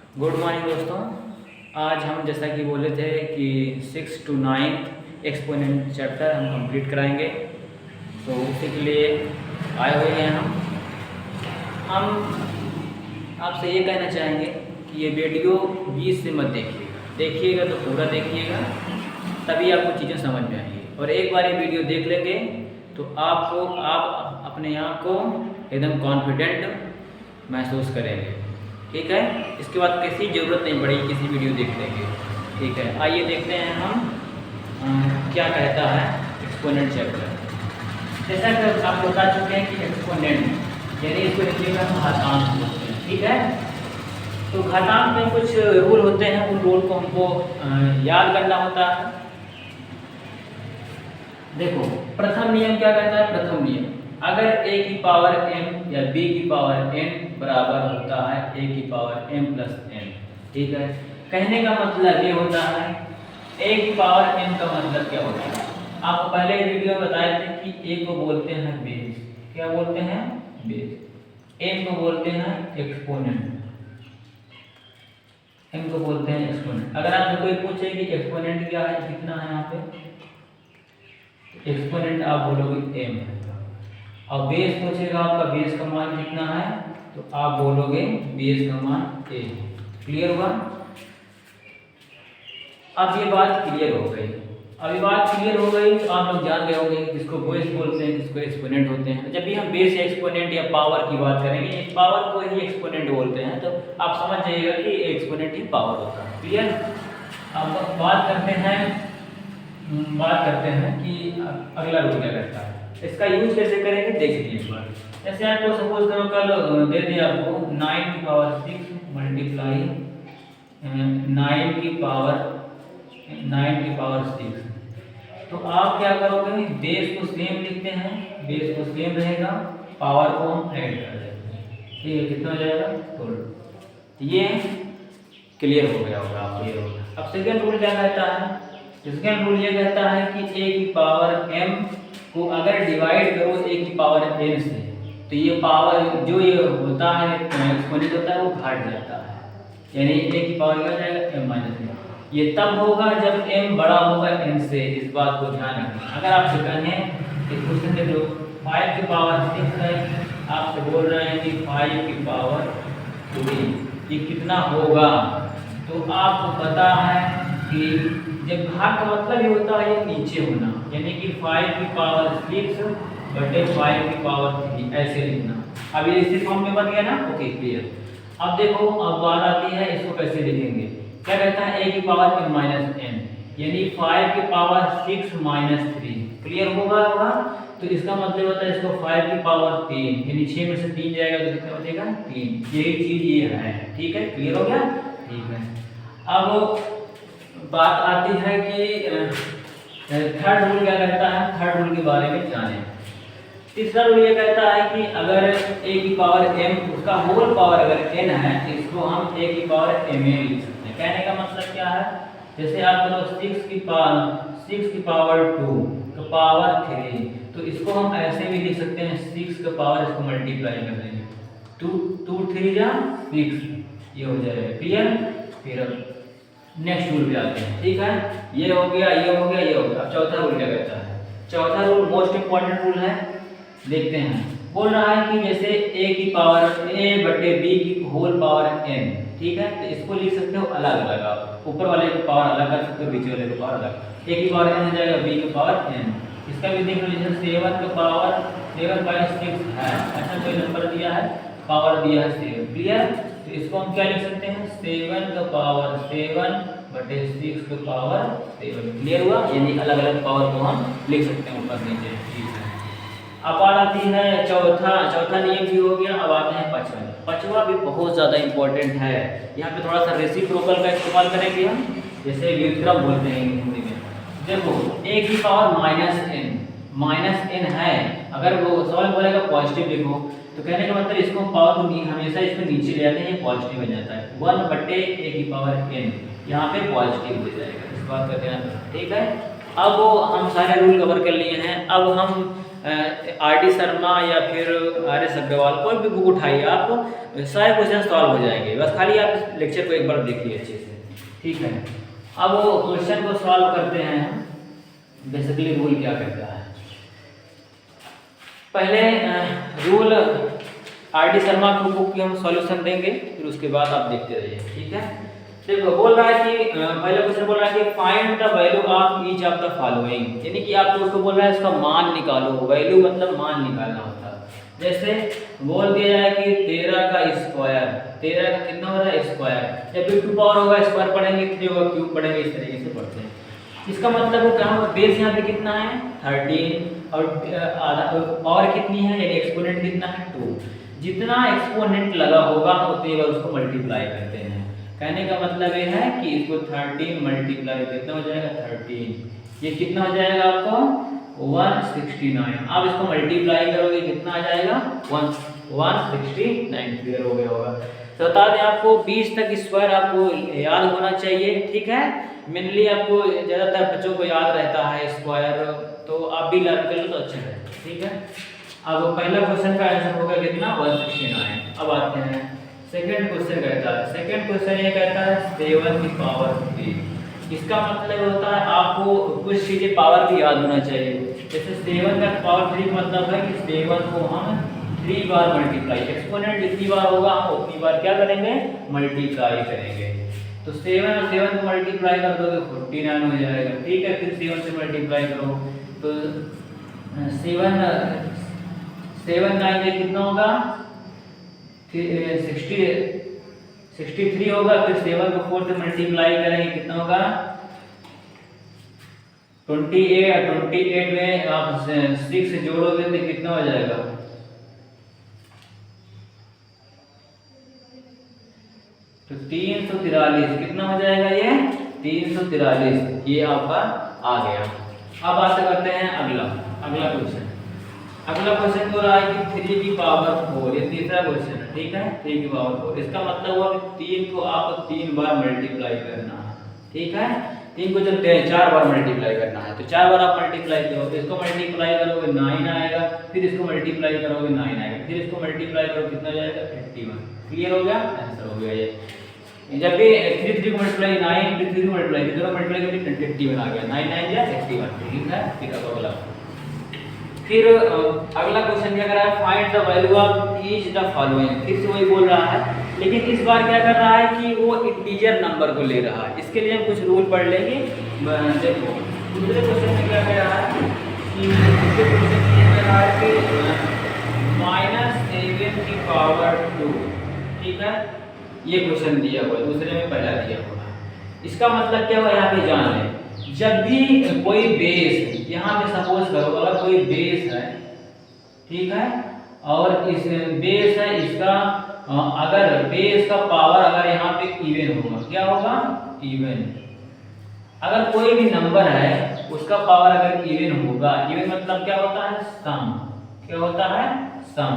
Good morning दोस्तों। आज हम जैसा कि बोले थे कि 6 to 9 एक्सपोनेंट चैप्टर हम कंप्लीट कराएंगे, तो उसी के लिए आए हुए हैं हम आपसे ये कहना चाहेंगे कि ये वीडियो बीच से मत देखिएगा तो पूरा देखिएगा, तभी आपको चीज़ें समझ में आएंगी। और एक बार ये वीडियो देख लेंगे तो आप अपने आप को एकदम कॉन्फिडेंट महसूस करेंगे। ठीक है, इसके बाद किसी ज़रूरत नहीं पड़ेगी किसी वीडियो देख लेंगे। ठीक है, आइए देखते हैं हम क्या कहता है एक्सपोनेंट चैप्टर। जैसा कि आप बता चुके हैं कि एक्सपोनेंट यानी इसको हिंदी में हम घातांक बोलते हैं। ठीक है, तो घातांक में कुछ रूल होते हैं, उन रूल को हमको याद करना होता है। देखो, प्रथम नियम क्या कहता है? प्रथम नियम, अगर a की पावर m या b की पावर n बराबर होता है a की पावर m प्लस n। ठीक है, कहने का मतलब ये होता है a की पावर m का मतलब क्या होता है? आपको पहले वीडियो में बताए थे कि a को बोलते हैं बेस। क्या बोलते हैं? बेस। m को बोलते हैं एक्सपोनेंट। m को बोलते हैं एक्सपोनेंट। अगर आपसे कोई पूछे कि एक्सपोनेंट क्या है, कितना है यहाँ पे, एक्सपोनेंट आप बोलोगे m है। और बेस पूछेगा आपका बेस का मान कितना है, तो आप बोलोगे बेस का मान a। क्लियर हुआ? अब ये बात क्लियर हो गई। अब ये बात क्लियर हो गई तो आप लोग जान गए होंगे किसको बेस बोलते हैं, किसको एक्सपोनेंट होते हैं। जब भी हम बेस या एक्सपोनेंट या पावर की बात करेंगे, पावर को ही एक्सपोनेंट बोलते हैं, तो आप समझ जाइएगा कि एक्सपोनेंट ही पावर होता है। क्लियर? अब बात करते हैं कि अगला रूल क्या करता है, इसका यूज कैसे करेंगे देख लीजिए एक बार। जैसे आपको सपोज करो कल दे दिया आपको 9 की पावर 6 मल्टीप्लाई 9 की पावर 6, तो आप क्या करोगे, बेस को सेम लिखते हैं, बेस को सेम रहेगा, पावर को हम ऐड कर देंगे। ठीक है, कितना हो जाएगा? 12। ये क्लियर हो गया होगा आपको, ये होगा। अब सेकेंड रूल क्या कहता है? सेकेंड रूल ये कहता है कि a की पावर m को अगर डिवाइड करो a की पावर n से, तो ये पावर जो ये होता है एक्सपोनेंट होता है वो घट जाता है, यानी a की पावर क्या जाएगा m माइनस m। ये तब होगा जब m बड़ा होगा n से, इस बात को ध्यान रखना। अगर आपसे कहें कि क्वेश्चन देख लो 5 की पावर 6 है, आपसे बोल रहे हैं कि 5 की पावर 2 ये कितना होगा, तो आपको पता है कि जब भाग का मतलब ये होता है ये नीचे होना, यानी कि 5 की पावर 6 बटे 5 की पावर 3 ऐसे लिखना। अब ये इसी फॉर्म में बन गया ना? Okay, clear. अब देखो, अब बात आती है इसको कैसे लिखेंगे। क्या कहता है? a की पावर m माइनस n, यानी 5 की पावर 6 माइनस 3। क्लियर होगा? तो इसका मतलब होता है इसको 5 की पावर 3, यानी 6 में से 3 जाएगा तो कितना बचेगा? 3। यही चीज ये है। ठीक है, क्लियर हो गया? ठीक है। अब बात आती है कि थर्ड रूल क्या कहता है, थर्ड रूल के बारे में जानें। तीसरा रूल ये कहता है कि अगर a की पावर m उसका होल पावर अगर n है, तो इसको हम a की पावर m a लिख सकते हैं। कहने का मतलब क्या है, जैसे आप करो 6 की पावर 2 का पावर 3, तो इसको हम ऐसे भी लिख सकते हैं 6 का पावर इसको मल्टीप्लाई कर देंगे, 2 3 जा 6, ये हो जाएगा। क्लियर? फिर नेक्स्ट रूल पे आते हैं। ठीक है, ये हो गया, ये हो गया, ये हो गया। अब चौथा रूल क्या कहता है? चौथा रूल मोस्ट इंपॉर्टेंट रूल है, देखते हैं। बोल रहा है कि जैसे a की पावर a बटे b की होल पावर n। ठीक है, तो इसको लिख सकते हो अलग अलग, आप ऊपर वाले की पावर अलग कर सकते हो, बीच वाले की पावर अलग। a की पावर n हो जाएगा b की पावर n। इसका भी देख लीजिए, 7 का पावर 7/6 है, ऐसा कोई नंबर दिया है, पावर दिया है 7। क्लियर? तो इसको हम क्या लिख सकते हैं? 7 का पावर 7 बटे 6 का पावर 7। क्लियर हुआ? यानी अलग अलग पावर को हम लिख सकते हैं ऊपर नीचे। ठीक है, अब आती है चौथा नियम भी हो गया। अब आते हैं पांचवा। पांचवा भी बहुत ज़्यादा इंपॉर्टेंट है। यहाँ पे थोड़ा सा रेसिप्रोकल का इस्तेमाल करेंगे हम, जैसे व्युत्क्रम बोलते हैं हिंदी में। देखो, a की पावर माइनस n है, अगर वो सवाल बोलेगा पॉजिटिव लिखो, तो कहने का मतलब इसको पावर को हमेशा इसको नीचे ले आते हैं, ये पॉजिटिव बन जाता है। 1 बटे a की पावर n, यहाँ पे पॉजिटिव हो जाएगा, इस बात का ध्यान रखना। ठीक है, अब हम सारे रूल कवर कर लिए हैं। अब हम RD शर्मा या फिर RS अग्रवाल, कोई भी बुक उठाइए, आप सारे क्वेश्चन सॉल्व हो जाएंगे। बस खाली आप इस लेक्चर को एक बार देखिए अच्छे से, ठीक है। अब वो क्वेश्चन को सॉल्व करते हैं हम। बेसिकली रूल क्या कहता है, पहले रूल RD शर्मा की बुक की हम सॉल्यूशन देंगे, फिर उसके बाद आप देखते रहिए, ठीक है। देखो बोल रहा है कि पहले क्वेश्चन बोल रहा है कि find the value of each of the following, यानी कि आपको उसको बोल रहा है इसका मान निकालो। वैल्यू मतलब मान निकालना होता है। जैसे बोल दिया जाए कि 13 का स्क्वायर, 13 का कितना हो रहा है स्क्वायर, जब भी 2 पावर होगा स्क्वायर पढ़ेंगे, 3 होगा क्यूब पढ़ेंगे, इस तरीके से पढ़ते हैं। इसका मतलब वो क्या होगा, बेस यहाँ पे कितना है 13 और आधा और कितनी है, यानी एक्सपोनेंट कितना है 2। जितना एक्सपोनेंट लगा होगा उतनी बार उसको मल्टीप्लाई करते हैं। कहने का मतलब ये है कि इसको 13 मल्टीप्लाई कितना हो जाएगा 13, ये कितना हो जाएगा आपको 169। आप इसको मल्टीप्लाई करोगे कितना आ जाएगा 169, क्लियर हो गया होगा। तो बता दें आपको 20 तक स्क्वायर आपको याद होना चाहिए, ठीक है। मेनली आपको ज़्यादातर बच्चों को याद रहता है स्क्वायर, तो आप भी लर्न कर लो तो अच्छा है, ठीक है। अब पहला क्वेश्चन का आंसर होगा कितना 169। अब आते हैं सेकंड क्वेश्चन कहता है, सेकंड क्वेश्चन ये कहता है 7 की पावर 3। इसका मतलब होता है आपको कुछ चीज़ें पावर भी याद होना चाहिए। जैसे 7 का पावर 3 मतलब है कि 7 को हम 3 बार मल्टीप्लाई, एक्सपोनेंट जितनी बार होगा हम उतनी बार क्या करेंगे मल्टीप्लाई करेंगे। तो 7 और 7 को मल्टीप्लाई कर दोगे 49 हो जाएगा, ठीक है। फिर 7 से मल्टीप्लाई करो तो 7 9 ये कितना होगा 63 होगा। फिर 7 को 4 से मल्टीप्लाई करेंगे कितना होगा 28। 28 में आप 6 से जोड़ोगे तो कितना हो जाएगा तो 343, कितना हो जाएगा ये 343, ये आपका आ गया। अब बात करते हैं अगला क्वेश्चन। अगला क्वेश्चन हो रहा है कि 3 की पावर 4, ये तीसरा क्वेश्चन है, ठीक है। 3 की पावर 4, इसका मतलब हुआ कि 3 को आपको 3 बार मल्टीप्लाई करना है, ठीक है। 3 को जब 4 बार मल्टीप्लाई करना है तो 4 बार आप मल्टीप्लाई करो, तो इसको मल्टीप्लाई करोगे 9 आएगा, फिर इसको मल्टीप्लाई करोगे 9 आएगा, फिर इसको मल्टीप्लाई करो कितना जाएगा 81। क्लियर हो गया, आंसर हो गया ये। जब भी 3 को मल्टीप्लाई 9 फिर 3 को मल्टीप्लाई दोनों मल्टीप्लाई करके 81 आ गया, 9 9 या 81, ठीक है। फिर अब अगला, फिर अगला क्वेश्चन क्या कर रहा है find the value of each the following. फिर से वही बोल रहा है, लेकिन इस बार क्या कर रहा है कि वो इंटीजर नंबर को ले रहा है। इसके लिए हम कुछ रूल पढ़ लेंगे। देखो दूसरे क्वेश्चन में क्या कह रहा है कि दूसरे क्वेश्चन में ये कह रहा है कि -7 की पावर 2, ठीक है। ये क्वेश्चन दिया हुआ है, दूसरे में पहला दिया हुआ है। इसका मतलब क्या हुआ यहाँ पे जान लें। जब भी कोई बेस, यहाँ पे सपोज करो अगर कोई बेस है, ठीक है, और इस बेस है इसका अगर बेस का पावर अगर यहाँ पे इवन होगा, क्या होगा इवन। अगर कोई भी नंबर है उसका पावर अगर इवन होगा, इवन मतलब क्या होता है सम, क्या होता है सम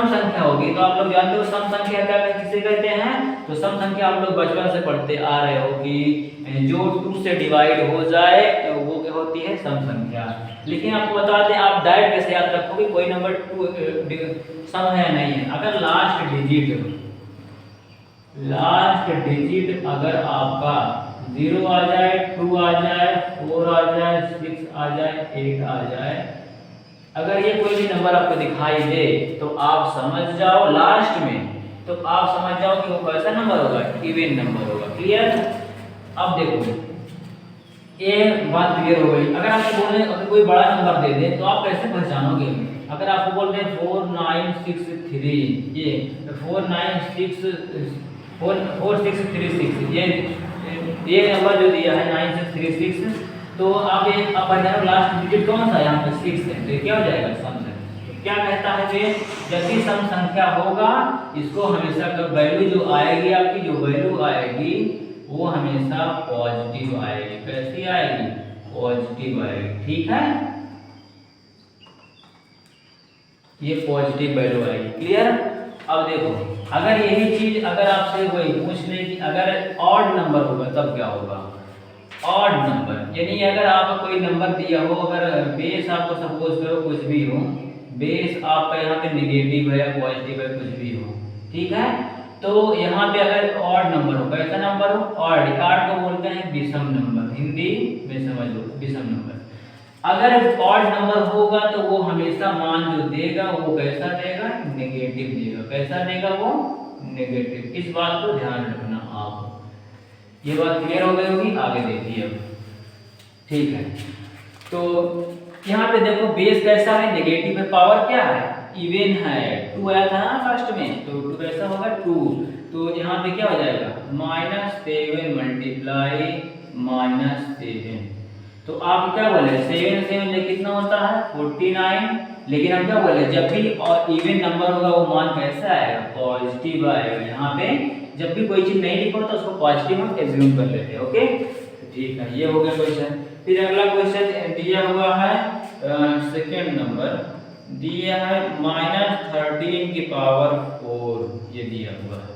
संख्या होगी। तो आप लोग जानते हो सम संख्या क्या किसे कहते हैं, तो सम संख्या आप लोग बचपन से पढ़ते आ रहे हो कि जो 2 से डिवाइड हो जाए वो क्या होती है सम संख्या। लेकिन आपको बता दें आप डायरेक्ट कैसे याद रखोगे, कोई नंबर 2 सम है नहीं है, अगर लास्ट डिजिट अगर आपका 0 आ जाए, 2 आ जाए, 4 आ जाए, 6 आ जाए, 8 आ जाए, अगर ये कोई भी नंबर आपको दिखाई दे तो आप समझ जाओ लास्ट में, तो आप समझ जाओ कि वो कैसा नंबर होगा, इवन नंबर होगा। क्लियर। अब देखो ये बात क्लियर हो गई। अगर आपको बोले अगर कोई बड़ा नंबर दे दे तो आप कैसे पहचानोगे। अगर आपको बोल रहे हैं 4963, ये 4636, ये नंबर जो दिया है 9636, तो आप ये आप पहचानो लास्ट डिजिट कौन सा यहाँ पे 6 है, तो क्या हो जाएगा सम संख्या। क्या कहता है कि जब भी सम संख्या होगा इसको हमेशा वैल्यू जो आएगी, आपकी जो वैल्यू आएगी वो हमेशा पॉजिटिव आएगी। कैसी आएगी, पॉजिटिव आएगी, ठीक है। ये पॉजिटिव वैल्यू आएगी। क्लियर। अब देखो अगर यही चीज अगर आपसे वही पूछ ले कि अगर ऑड नंबर होगा तब क्या होगा, ऑड नंबर, यानी अगर आपको कोई नंबर दिया हो, अगर बेस आपको सपोज करो कुछ भी हो, बेस आपका यहाँ पे नेगेटिव है या पॉजिटिव है, कुछ भी हो, ठीक है, तो यहाँ पे अगर ऑड नंबर हो, कैसा नंबर हो, ऑड, ऑड को बोलते हैं विषम नंबर, हिंदी में समझ लो विषम नंबर। अगर ऑड नंबर होगा तो वो हमेशा मान जो देगा वो कैसा देगा, नेगेटिव देगा, कैसा देगा वो, नेगेटिव। इस बात को ध्यान रखना आप। ये बात क्लियर हो गई होगी, आगे देखिए अब, ठीक है। तो यहाँ पे देखो बेस कैसा है, नेगेटिव है, पावर क्या है, इवन है, 2 आया था ना फर्स्ट में, तो 2 कैसा होगा, 2, तो यहाँ पे क्या हो जाएगा, -7 मल्टीप्लाई -7, तो आप क्या बोले, 7 7 कितना होता है 49, लेकिन हम क्या बोले, जब भी और इवन नंबर होगा वो मान कैसा आएगा, पॉजिटिव आएगा। यहाँ पे जब भी कोई चीज नहीं लिखो तो उसको पॉजिटिव हम एज्यूम कर लेते हैं, ओके, ठीक है, ये हो गया क्वेश्चन। फिर अगला क्वेश्चन दिया हुआ है, सेकंड नंबर दिया है -13 की पावर 4, ये दिया हुआ है।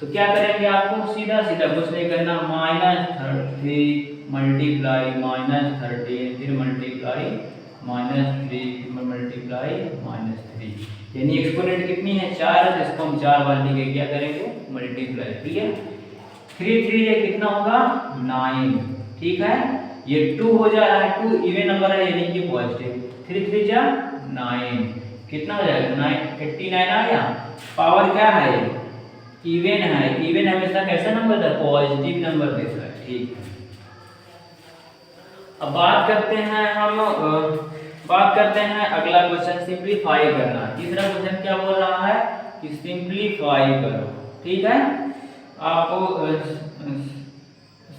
तो क्या करेंगे, आपको सीधा सीधा कुछ नहीं करना, -3 मल्टीप्लाई -13, फिर मल्टीप्लाई -3 मल्टीप्लाई -3, यानी एक्सपोनेंट कितनी है, 4 है, तो इसको हम 4 बार लिखे क्या करेंगे, मल्टीप्लाई, ठीक है, 3 3 ये कितना होगा 9, ठीक है, ये 2 हो जा रहा है, 2 इवन नंबर है यानी कि पॉजिटिव, 3 3 जा 9, कितना हो जाएगा 9, 89 आ गया। पावर क्या है, इवन है, इवन हमेशा कैसा नंबर देता है, पॉजिटिव नंबर देता है, ठीक है। अब बात करते हैं अगला क्वेश्चन, सिंप्लीफाई करना। तीसरा क्वेश्चन क्या बोल रहा है कि सिंप्लीफाई करो, ठीक है, आपको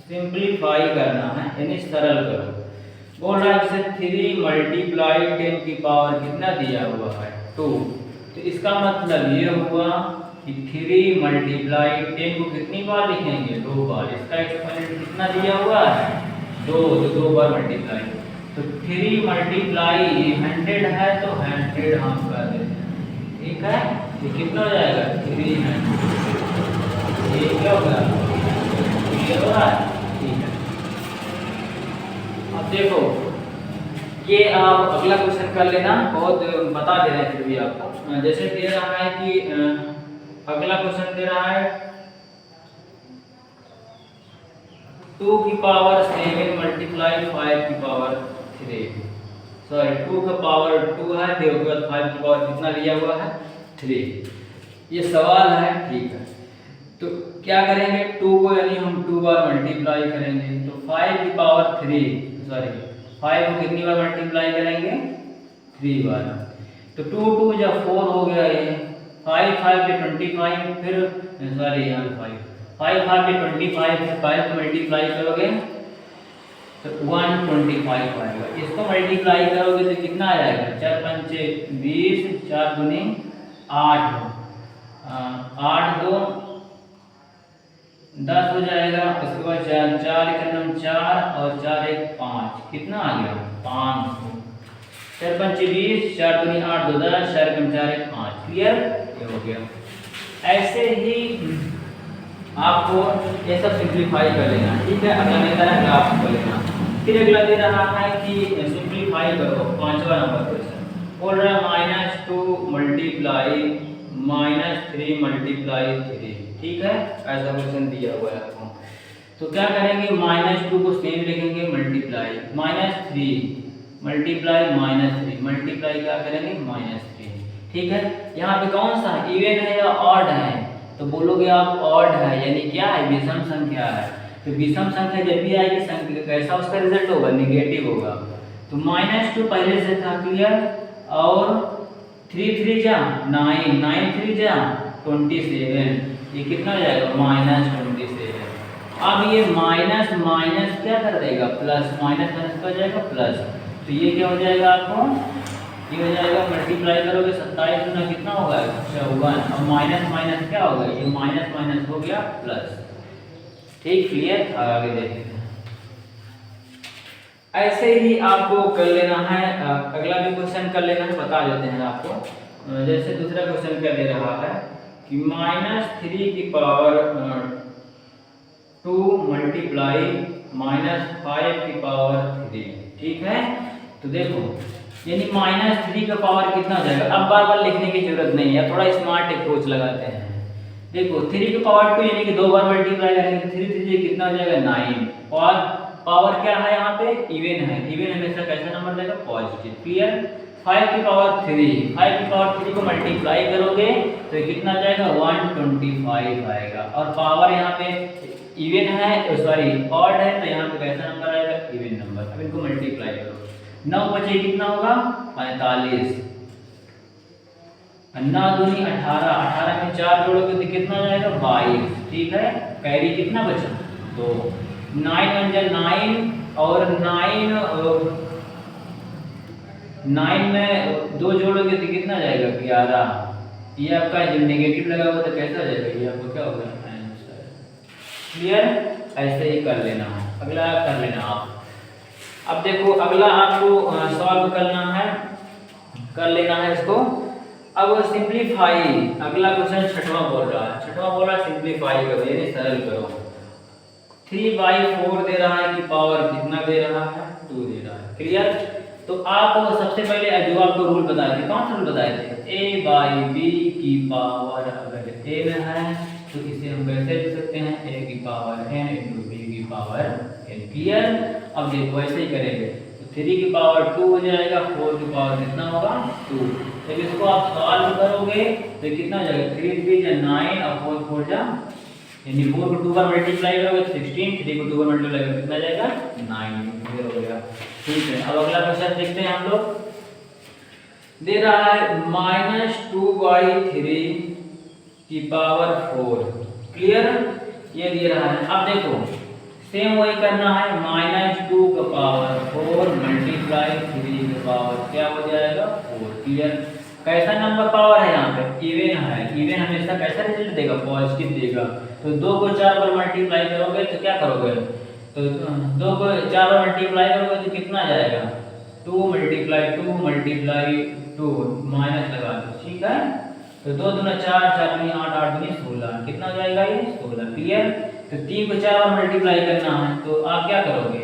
सिंप्लीफाई करना है, यानी सरल करो। बोल रहा है जैसे 3 मल्टीप्लाई 10 की पावर कितना दिया हुआ है 2, तो इसका मतलब ये हुआ कि 3 मल्टीप्लाई 10 को कितनी बार लिखेंगे, 2 बार। इसका एक्सपोनेंट कितना दिया हुआ है 2, तो 2 बार मल्टीप्लाई, तो 3 मल्टीप्लाई 100 है तो 100 हम कर देते हैं, ठीक है, ये कितना हो जाएगा 300, ये क्या होगा, ये हो रहा है, ठीक है। अब देखो ये आप अगला क्वेश्चन कर लेना, बहुत बता दे रहे हैं फिर भी आपको, जैसे दे रहा है कि अगला क्वेश्चन दे रहा है 2 की पावर 7 मल्टीप्लाई 5 की पावर 3, सॉरी 2 का पावर 2 है, फिर उसके बाद 5 की पावर कितना लिया हुआ है 3, ये सवाल है, ठीक है। तो क्या करेंगे, 2 को यानी हम 2 बार मल्टीप्लाई करेंगे, तो 5 की पावर 3, सॉरी 5 को कितनी बार मल्टीप्लाई करेंगे 3 बार, तो 2 2 या 4 हो गया, ये 5 5 पे 25, फिर सॉरी यहाँ 5 5 पे 25, फिर 5 को मल्टीप्लाई करोगे तो 125 आएगा, इसको मल्टीप्लाई करोगे तो कितना आ जाएगा, 4 5 20, 4 दूनी 8, 8 2 10 हो जाएगा, उसके बाद 4 4 1 4 और 4 1 5, कितना आ गया 500, 4 5 20, 4 दूनी 8 2 10, 4 1 4 1 5, क्लियर, ये हो गया। ऐसे ही आपको ये सब सिंप्लीफाई कर लेना, ठीक है। अगला मेरा है ग्राफ को लेना, फिर अगला दे रहा है कि सिंप्लीफाई करो, 5वां नंबर क्वेश्चन बोल रहा है -2 मल्टीप्लाई -3 मल्टीप्लाई 3, ठीक है, ऐसा क्वेश्चन दिया हुआ है आपको। तो क्या करेंगे, -2 को सेम लिखेंगे, मल्टीप्लाई -3 मल्टीप्लाई -3 मल्टीप्लाई क्या करेंगे -3, ठीक है। यहाँ पे कौन सा इवन है या ऑड है, तो बोलोगे आप ऑड है, यानी क्या है विषम संख्या है, तो विषम संख्या जब भी आएगी संख्या कैसा उसका रिजल्ट होगा, नेगेटिव होगा। तो -2 पहले से था, क्लियर, और 3 3 जा 9 9 3 जा 27, ये कितना हो जाएगा -27। अब ये माइनस माइनस क्या कर देगा, प्लस, माइनस माइनस का हो जाएगा प्लस, तो ये क्या हो जाएगा आपको, ये हो जाएगा मल्टीप्लाई करोगे 27 गुना कितना होगा 54, अब माइनस माइनस क्या होगा, ये माइनस माइनस हो गया प्लस, ठीक, क्लियर। आगे देखते हैं, ऐसे ही आपको कर लेना है, अगला भी क्वेश्चन कर लेना है, बता देते हैं आपको। जैसे दूसरा क्वेश्चन क्या दे रहा है कि -3 की पावर 2 मल्टीप्लाई -5 की पावर 3। ठीक है, तो देखो यानी -3 का पावर कितना हो जाएगा। अब बार बार लिखने की जरूरत नहीं है, थोड़ा स्मार्ट अप्रोच लगाते हैं। देखो 3 की पावर 2 यानी कि 2 बार मल्टीप्लाई करेंगे तो 3 3 कितना हो जाएगा 9। और पावर क्या है यहाँ पे, इवन है। इवन हमेशा कैसा नंबर देगा, पॉजिटिव। क्लियर। 5 की पावर 3 को मल्टीप्लाई करोगे तो कितना जाएगा 125 आएगा। और पावर यहाँ पे इवन है, सॉरी ऑड है, तो यहाँ पे कैसा नंबर आएगा, इवन नंबर। अब इनको मल्टीप्लाई करो, 9 बचे कितना होगा 45, 9 दूनी 18, 18 में 4 जोड़ोगे तो कितना जाएगा 22। ठीक है, कैरी कितना बचा 2, 9 1 जा 9 और 9 में 2 जोड़ोगे तो कितना जाएगा 11। ये आपका जब नेगेटिव लगा हुआ तो कैसा जाएगा, ये आपको क्या होगा आंसर। क्लियर, ऐसे ही कर लेना है। अगला कर लेना आप। अब देखो अगला आपको सॉल्व कर लेना है इसको। अब सिंपलीफाई, अगला क्वेश्चन छठवां बोल रहा है सिंपलीफाई करो यानी सरल करो। 3/4 दे रहा है कि पावर कितना दे रहा है 2 दे रहा है। क्लियर, तो आप सबसे पहले जो आपको रूल बताए थे, कौन सा रूल बताए थे, a/b की पावर अगर a में है तो इसे हम कैसे लिख सकते हैं, a की पावर n × b की पावर n। क्लियर, अब देखो ऐसे ही करेंगे तो 3 की पावर 2 हो जाएगा, 4 की पावर कितना होगा 2। जब इसको आप सॉल्व करोगे तो कितना हो जाएगा, 3 3 जा 9 और 4 4 जा, यानी 4 को 2 बार मल्टीप्लाई करोगे तो 16, 3 को 2 बार मल्टीप्लाई करोगे कितना जाएगा 9। क्लियर हो गया। ठीक है, अब अगला क्वेश्चन देखते हैं हम लोग। दे रहा है -2/3 की पावर 4। क्लियर, ये दे रहा है। अब देखो सेम वही करना है, -2 का पावर 4 मल्टीप्लाई 3 का पावर क्या हो जाएगा 4। क्लियर, कैसा नंबर पावर है यहाँ पे, इवन है। इवन हमेशा कैसा रिजल्ट देगा, पॉजिटिव देगा। तो 2 को 4 बार मल्टीप्लाई करोगे तो क्या करोगे, तो 2 को 4 बार मल्टीप्लाई करोगे तो कितना जाएगा 2 मल्टीप्लाई 2 माइनस लगा दो। ठीक है, तो 2 दूना 4, 4 दूनी 8, 8 दूनी 16, कितना हो जाएगा ये 16। क्लियर, तो 3 को 4 बार मल्टीप्लाई करना है तो आप क्या करोगे,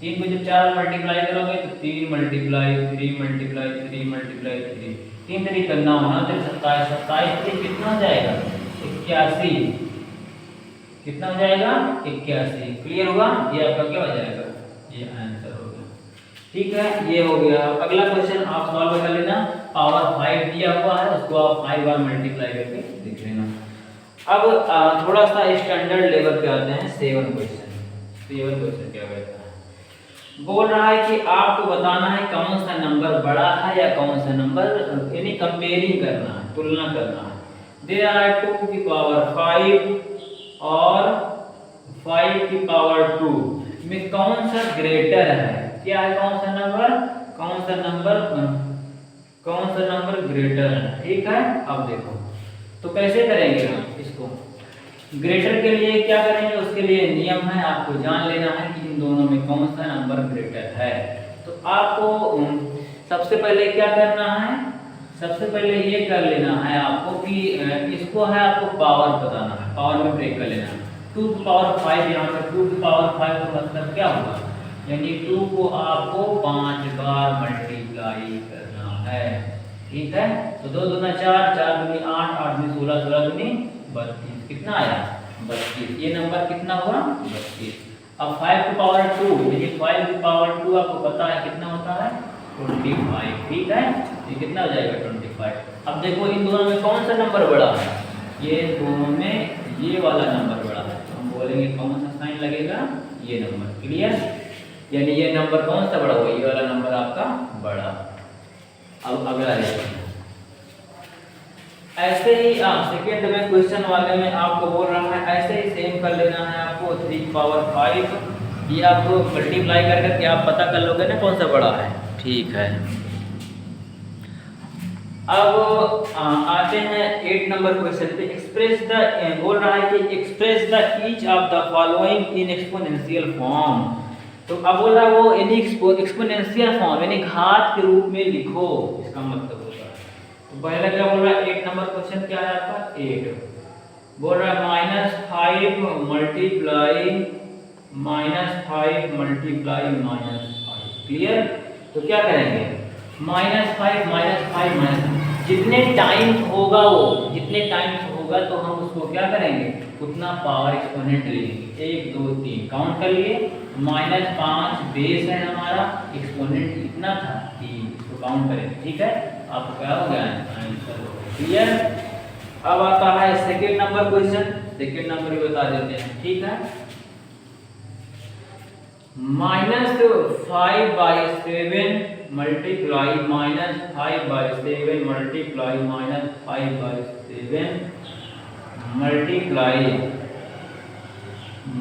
3 को जब 4 बार मल्टीप्लाई करोगे तो 3 मल्टीप्लाई 3 मल्टीप्लाई 3 मल्टीप्लाई 3, 3 तरीके करना होना तो 27, 27 से कितना हो जाएगा 81, कितना हो जाएगा 81। क्लियर होगा, ये आपका क्या हो जाएगा, ये आंसर हो गया। ठीक है, ये हो गया। अगला क्वेश्चन आप सॉल्व कर लेना। पावर 5 दिया हुआ है, उसको आप 5 बार मल्टीप्लाई करके देख लेना। अब थोड़ा सा स्टैंडर्ड लेवल पे आते हैं। 7 क्वेश्चन क्या कहता है, बोल रहा है कि आपको बताना है कौन सा नंबर बड़ा है या कौन सा नंबर, यानी कंपेयरिंग करना है, तुलना करना है। दे रहा है 2 की पावर 5 और 5 की पावर 2 में कौन सा ग्रेटर है। क्या है, कौन सा नंबर ग्रेटर है। ठीक है, अब देखो तो कैसे करेंगे हम इसको, ग्रेटर के लिए क्या करेंगे, उसके लिए नियम है, आपको जान लेना है कि इन दोनों में कौन सा नंबर ग्रेटर है। तो आपको सबसे पहले क्या करना है, सबसे पहले ये कर लेना है आपको कि इसको है आपको पावर बताना है, पावर में ब्रेक कर लेना है। 2 की पावर 5 यहाँ पर 2 की पावर 5 का मतलब क्या होगा, यानी 2 को आपको 5 बार मल्टीप्लाई करना है। ठीक है, तो 2 दूना 4, 4 दूनी 8, 8 दूनी 16, 16 दूनी 32, कितना आया 32। ये नंबर कितना हुआ 32। अब 5 की पावर 2, यानी 5 की पावर 2 आपको पता है कितना होता है 25। ठीक है, ये कितना हो जाएगा 25। अब देखो इन दोनों में कौन सा नंबर बड़ा है, ये दोनों में ये वाला नंबर बड़ा है, तो हम बोलेंगे कौन सा साइन लगेगा, ये नंबर। क्लियर, यानी ये नंबर कौन सा बड़ा होगा, ये वाला नंबर आपका बड़ा। अब अगला देखते हैं। ऐसे ही सेकेंड में क्वेश्चन वाले में आपको बोल रहा है ऐसे ही सेम कर लेना है आपको। 3 की पावर 5 ये आपको मल्टीप्लाई कर करके आप पता कर लोगे ना कौन सा बड़ा है। ठीक है, अब आते हैं 8 नंबर क्वेश्चन पे। एक्सप्रेस द, बोल रहा है कि express the each of the following in exponential form. तो अब बोल रहा है वो यानी एक्सपोनेंशियल फॉर्म यानी घात के रूप में लिखो, इसका मतलब होगा। तो पहला क्या बोल रहा है, 8 नंबर क्वेश्चन क्या है आपका 8 बोल रहा है -5 मल्टीप्लाई -5 मल्टीप्लाई -5। क्लियर? तो क्या करेंगे, -5 जितने टाइम्स होगा तो हम उसको क्या करेंगे, उतना पावर एक्सपोनेंट लेंगे। 1 2 3 काउंट कर लिए, -5 बेस है हमारा, एक्सपोनेंट कितना था 3, इसको काउंट करेंगे। ठीक है, आपको क्या हो गया आंसर। क्लियर? अब आता है second number question. Second number भी बता देते हैं। ठीक है, -5/7 मल्टीप्लाई -5/7 मल्टीप्लाई -5/7 मल्टीप्लाई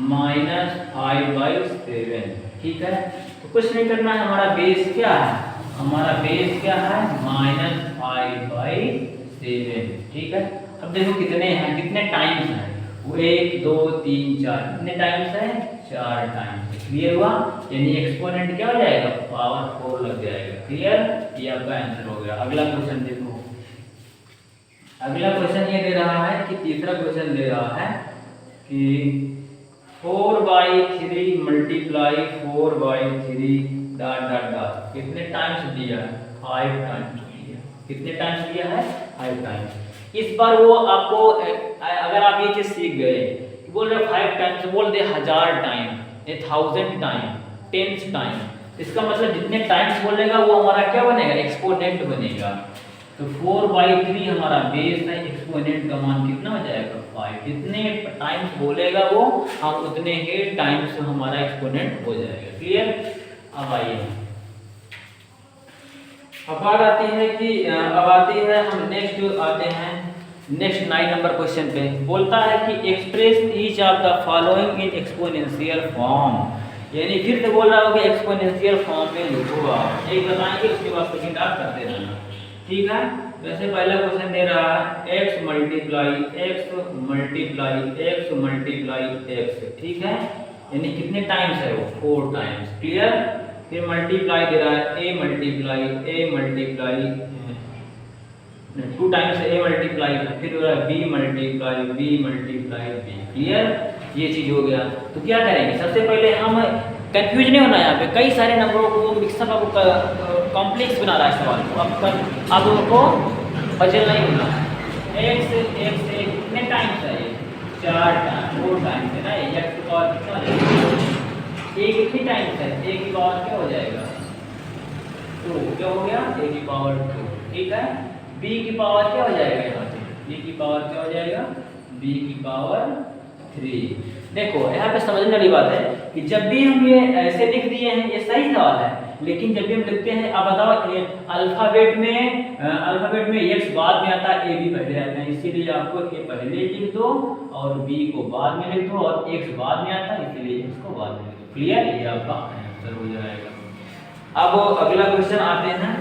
-5/7। ठीक है, तो कुछ नहीं करना है, हमारा बेस क्या है, -5/7। ठीक है, अब देखो कितने हैं, कितने टाइम्स हैं, वो 1 2 3 4, कितने टाइम्स हैं, 4 टाइम्स। क्लियर हुआ? यानी एक्सपोनेंट क्या हो जाएगा, पावर 4 लग जाएगा। क्लियर? ये आपका आंसर हो गया। अगला क्वेश्चन देखो, अगला क्वेश्चन ये दे रहा है कि तीसरा क्वेश्चन दे रहा है कि 4/3 मल्टीप्लाई 4/3 डॉट डॉट डॉट, कितने टाइम्स दिया है, 5 टाइम्स दिया। कितने टाइम्स दिया है, 5 टाइम्स। इस बार वो आपको अगर आप ये चीज सीख गए, बोल रहे 5 टाइम्स, बोल दे 1000 टाइम, 1000 टाइम, 10 टाइम, इसका मतलब जितने टाइम्स बोलेगा वो हमारा क्या बनेगा, एक्सपोनेंट बनेगा। तो 4/3 हमारा बेस है, एक्सपोनेंट का मान कितना हो जाएगा, 5। जितने टाइम्स बोलेगा वो, हम उतने ही टाइम्स हमारा एक्सपोनेंट हो जाएगा। क्लियर? अब आइए, अब बात आती है कि हम नेक्स्ट आते हैं, नेक्स्ट 9 नंबर क्वेश्चन पे। बोलता है कि express each of the following in exponential form, यानी फिर से बोल रहा हो कि एक्सपोनेंशियल फॉर्म में लिखो आप। एक बताएंगे, उसके बाद सेकंड आप करते रहना। ठीक है, वैसे पहला क्वेश्चन दे रहा है x मल्टीप्लाई x। ठीक है, यानी कितने टाइम्स है वो, 4 टाइम्स। क्लियर? फिर मल्टीप्लाई दे रहा है a multiply 2 times a multiply, फिर हो रहा है b मल्टीप्लाई b। क्लियर? ये चीज हो गया। तो क्या करेंगे, सबसे पहले हम कंफ्यूज नहीं होना, यहाँ पे कई सारे नंबरों को मिक्सअप, आपको कॉम्प्लेक्स बना रहा है सवाल को, आप लोगों को पजल नहीं होना है। x कितने टाइम्स है, 4 टाइम्स है ना, x की पावर कितना हो जाएगा, a कितनी टाइम्स है, a की पावर क्या हो जाएगा, 2। क्या हो गया, a की पावर 2। ठीक है, b की पावर क्या हो जाएगा, यहाँ पे b की पावर क्या हो जाएगा, b की पावर 3। देखो यहाँ पे समझने वाली बात है कि जब भी हम ये ऐसे लिख दिए हैं, ये सही सवाल है, लेकिन जब भी हम लिखते हैं, अब बताओ अल्फाबेट में x बाद में आता है, a भी पहले आता है, इसीलिए आपको a पहले लिख दो और b को बाद में लिख दो, और x बाद में आता है इसीलिए x को बाद में लिख दो। क्लियर? ये आपका आंसर हो जाएगा। अब अगला क्वेश्चन आते हैं।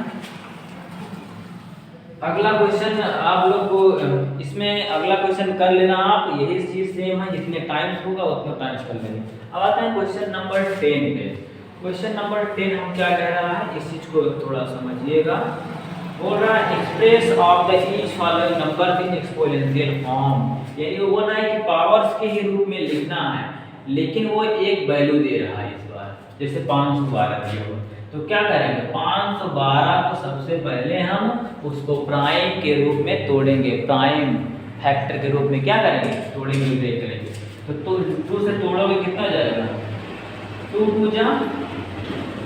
अगला क्वेश्चन आप लोग को, इसमें अगला क्वेश्चन कर लेना आप, यही चीज सेम है, जितने टाइम्स होगा उतना टाइम्स कर लेना। अब आते हैं क्वेश्चन नंबर 10 पे। क्वेश्चन नंबर 10 हम क्या कह रहा है, इस चीज को थोड़ा समझिएगा। बोल रहा है express of the each following number in exponential form, यानी वो बोल रहा है कि पावर्स के ही रूप में लिखना है, लेकिन वो एक वैल्यू दे रहा है इस बार, जैसे 512 दिया हुआ। तो क्या करेंगे, 512 को सबसे पहले हम उसको प्राइम के रूप में तोड़ेंगे, प्राइम फैक्टर के रूप में क्या करेंगे, तोड़ेंगे, ब्रेक करेंगे। तो 2 से तोड़ोगे कितना हो जाएगा, 2 2 जा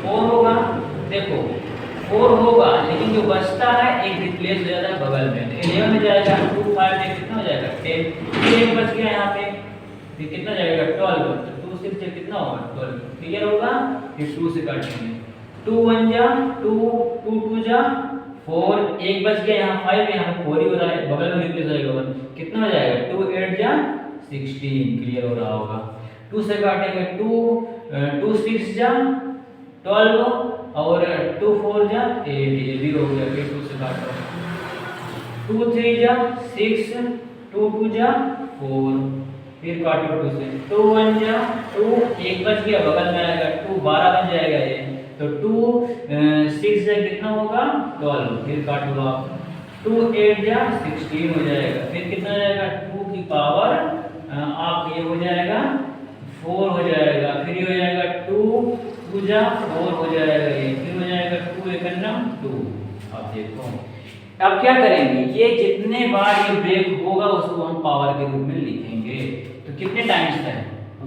4 होगा। देखो 4 होगा, लेकिन जो बचता है एक रिप्लेस हो जाता है बगल में, 11 में जाएगा, 2 5 में कितना हो जाएगा, 10। एक बच गया यहाँ पे, फिर कितना जाएगा, 12। तो 2 से कितना होगा, 12। क्लियर होगा? फिर 2 से काटेंगे, 2 1 जा 2, 2 2 जा 4, एक बच गया यहाँ 5, यहाँ 4 ही हो रहा है, बगल में रिप्लेस हो जाएगा 1, कितना हो जाएगा, 2 8 जा 16। क्लियर हो रहा होगा? 2 से काटेंगे, 2 6 जा 12 और 2 4 जा 8, ये भी हो गया। फिर 2 से काटो, 2 3 जा 6, 2 2 जा 4, फिर काटो 2 से, 2 1 जा 2, एक बच गया बगल में आएगा 2, 12 बन जाएगा ये। तो 2 6 से कितना होगा, 12, फिर काटो आप, 2 8 जा 16 हो जाएगा। फिर कितना हो जाएगा, 2 की पावर आप ये हो जाएगा 4 हो जाएगा। फिर जा 4 हो जाएगा, ये फिर हो जाएगा 2 एक 2। अब देखो अब क्या करेंगे, ये जितने बार ये ब्रेक होगा उसको हम पावर के रूप में लिखेंगे। तो कितने टाइम्स है,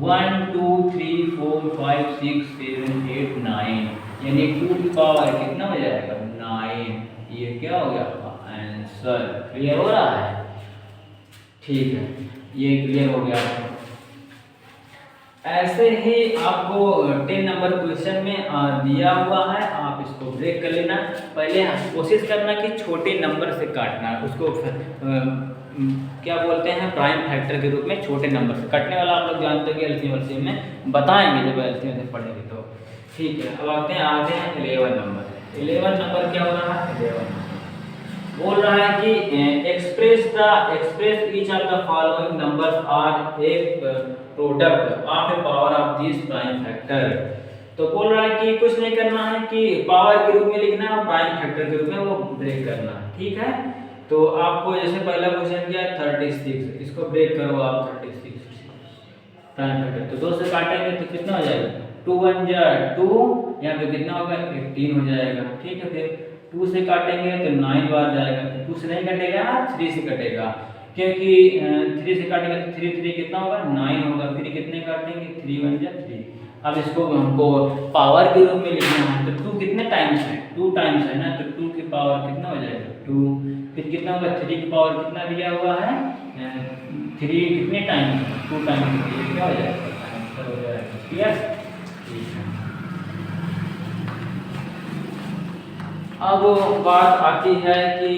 1 2 3 4 5 6 7 8 9, यानी 2 की पावर कितना हो जाएगा 9। ये क्या हो गया आंसर। क्लियर हो रहा है? ठीक है, ये क्लियर हो गया। ऐसे ही आपको 10 नंबर क्वेश्चन में दिया हुआ है, आप इसको ब्रेक कर लेना। पहले कोशिश करना कि छोटे नंबर से काटना, उसको क्या बोलते हैं प्राइम फैक्टर के रूप में छोटे नंबर से काटने वाला आप लोग जानते हो कि एलसीएम में बताएंगे जब एलसीएम से पढ़ेंगे तो। ठीक है, अब आते हैं 11 नंबर। 11 नंबर क्या हो रहा है, 11 बोल रहा है कि express each of the following numbers are a product of a power of this prime factor. तो बोल रहा है कि कुछ नहीं करना है कि पावर के रूप में लिखना है और प्राइम फैक्टर के रूप में वो ब्रेक करना है। ठीक है, तो आपको जैसे पहला क्वेश्चन क्या है 36, इसको ब्रेक करो आप 36 प्राइम फैक्टर। तो 2 से काटेंगे तो कितना हो जाएगा, 2 1 जा 2, यहाँ पे कितना होगा 18 हो जाएगा। ठीक है, फिर 2 से काटेंगे तो 9 बार जाएगा, तो 2 से नहीं कटेगा 3 से कटेगा, क्योंकि 3 से काटेंगे तो 3 3 कितना होगा 9 होगा। फिर कितने काटेंगे 3 1 जा 3। अब इसको हमको पावर के रूप में लिखना है, तो 2 कितने टाइम्स है, 2 टाइम्स है ना, तो 2 की पावर कितना हो जाएगा 2। फिर कितना होगा 3 की पावर कितना दिया हुआ है 3, कितने टाइम्स 2 टाइम्स, क्या हो जाएगा आंसर हो जाएगा। क्लियर? ठीक है, अब बात आती है कि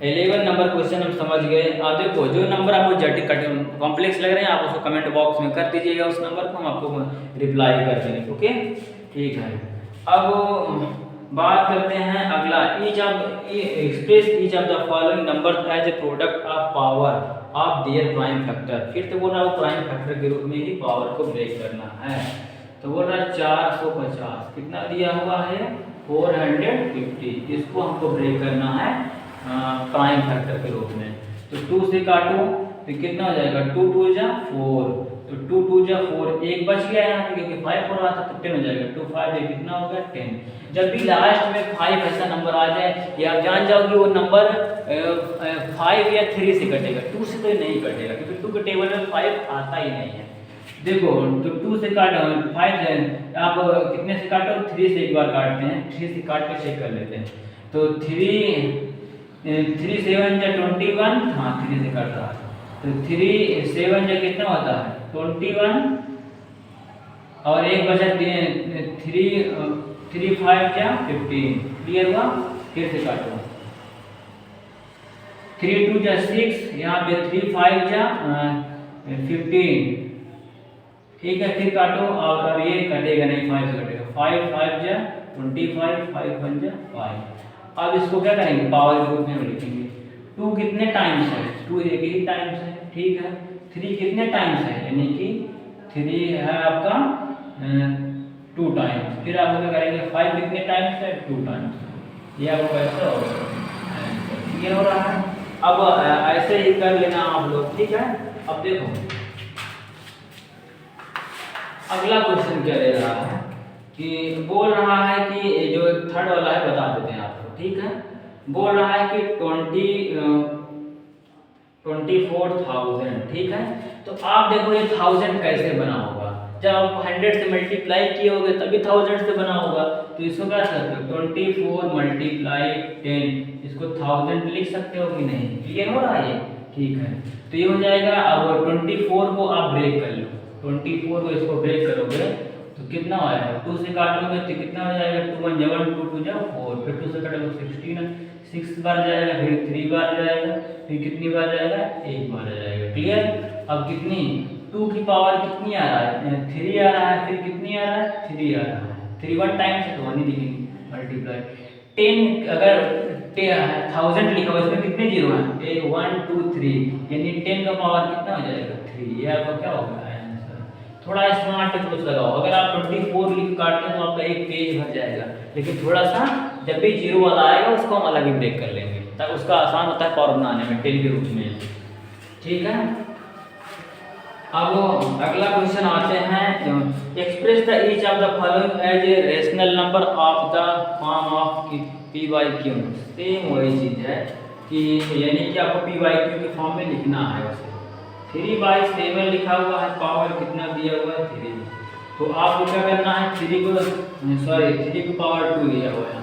11 नंबर क्वेश्चन हम समझ गए। अब देखो जो नंबर आपको जटिल कॉम्प्लेक्स लग रहे हैं आप उसको कमेंट बॉक्स में कर दीजिएगा, उस नंबर को हम आपको रिप्लाई कर देंगे। ओके, ठीक है। अब बात करते हैं अगला, express each of the following numbers as a product of power of their prime factor. फिर तो बोल रहा है प्राइम फैक्टर के रूप में ही पावर को ब्रेक करना है। तो बोल रहा है 450, कितना दिया हुआ है 450, इसको हमको ब्रेक करना है प्राइम फैक्टर के रूप में। तो 2 से काटो तो कितना हो जाएगा 2 2 जा 4, तो 2 2 जा 4, एक बच गया यहाँ पे क्योंकि 5 4 रहा था तो 10 हो जाएगा। 2 5 ये कितना हो गया 10। जब भी लास्ट में 5 ऐसा नंबर आ जाए या आप जान जाओ कि वो नंबर 5 या 3 से कटेगा, 2 से तो नहीं कटेगा क्योंकि 2 के टेबल में 5 आता ही नहीं है। देखो तो 2 से काटो 5 है, आप कितने से काटो 3 से एक बार काटते हैं, 3 से काट कर चेक कर लेते हैं। तो 3 7 जा 21, हाँ 3 से काट रहा है तो 3 7 जा कितना होता है 21, और एक बचा 3 5 जा 15। क्लियर हुआ? फिर से काटो 3 2 जा 6, यहाँ पे 3 5 जा 15। ठीक है, फिर काटो और अब ये कटेगा नहीं, 5 से कटेगा, 5 5 जा 25, 5 1 जा 5। अब इसको क्या करेंगे पावर के रूप में लिखेंगे। 2 कितने टाइम्स है, 2 एक ही टाइम्स है। ठीक है, 3 कितने टाइम्स है, यानी कि 3 है आपका 2 टाइम्स। फिर आप क्या करेंगे 5 कितने टाइम्स है 2 टाइम्स। ये आपको कैसे होगा, ये हो रहा है। अब ऐसे ही कर लेना आप लोग। ठीक है, अब देखो अगला क्वेश्चन क्या दे रहा है कि बोल रहा है कि जो थर्ड वाला है बता देते हैं आपको। ठीक है, बोल रहा है कि 24,000। ठीक है, तो आप देखो ये 1000 कैसे बना होगा, जब आप 100 से मल्टीप्लाई किए होगे तभी 1000 से बना होगा। तो इसको क्या सकते हो 24 मल्टीप्लाई 10, इसको 1000 लिख सकते हो कि नहीं। क्लियर हो रहा है ये? ठीक है, तो ये हो जाएगा। अब 24 को आप ब्रेक कर लो, 24 को इसको ब्रेक करोगे तो कितना आएगा, 2 से काटोगे तो कितना हो जाएगा 2 1 जा 1, 2 2 जा 4, फिर 2 से काटोगे 16, 6 बार जाएगा, फिर 3 बार जाएगा, फिर कितनी बार जाएगा 1 बार जाएगा। क्लियर? अब कितनी 2 की पावर कितनी आ रहा है 3 आ रहा है, फिर कितनी आ रहा है 3 आ रहा है। 3 1 टाइम से तो 1 ही लिखेंगे मल्टीप्लाई 10। अगर 1000 लिखा हुआ इसमें कितने जीरो हैं 1 2 3, यानी 10 का पावर कितना हो जाएगा 3। ये आपका क्या होगा आंसर। थोड़ा स्मार्ट अप्रोच लगाओ, अगर आप 24 लिख काटते हैं तो आपका एक पेज भर जाएगा, लेकिन थोड़ा सा जब भी जीरो वाला आएगा उसको हम अलग ही ब्रेक कर लेंगे ताकि उसका आसान होता है पावर बनाने में 10 के रूप में। ठीक है, अब अगला क्वेश्चन आते हैं, express the each of the following as a rational number of the form of p by q. Same वही चीज़ है कि यानी कि आपको पी बाई क्यू के फॉर्म में लिखना है उसे। 3/7 लिखा हुआ है, पावर कितना दिया हुआ है 3, तो आपको क्या करना है 3 को पावर 2 दिया हुआ है,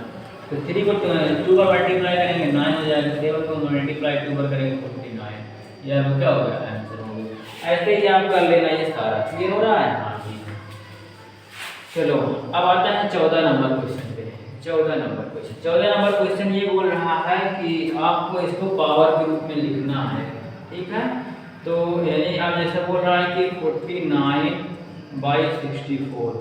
तो 3 को 2 पर मल्टीप्लाई करेंगे 9 हो जाएगा, 7 को मल्टीप्लाई 2 पर करेंगे 49, यह क्या हो गया आंसर हो गया। ऐसे ही आप कर लेना, ये सारा क्लियर हो रहा है। हाँ ठीक है, चलो अब आता है 14 नंबर क्वेश्चन पे। 14 नंबर क्वेश्चन ये बोल रहा है कि आपको इसको पावर के रूप में लिखना है, ठीक है। तो यानी आप जैसे बोल रहा है कि 49/64,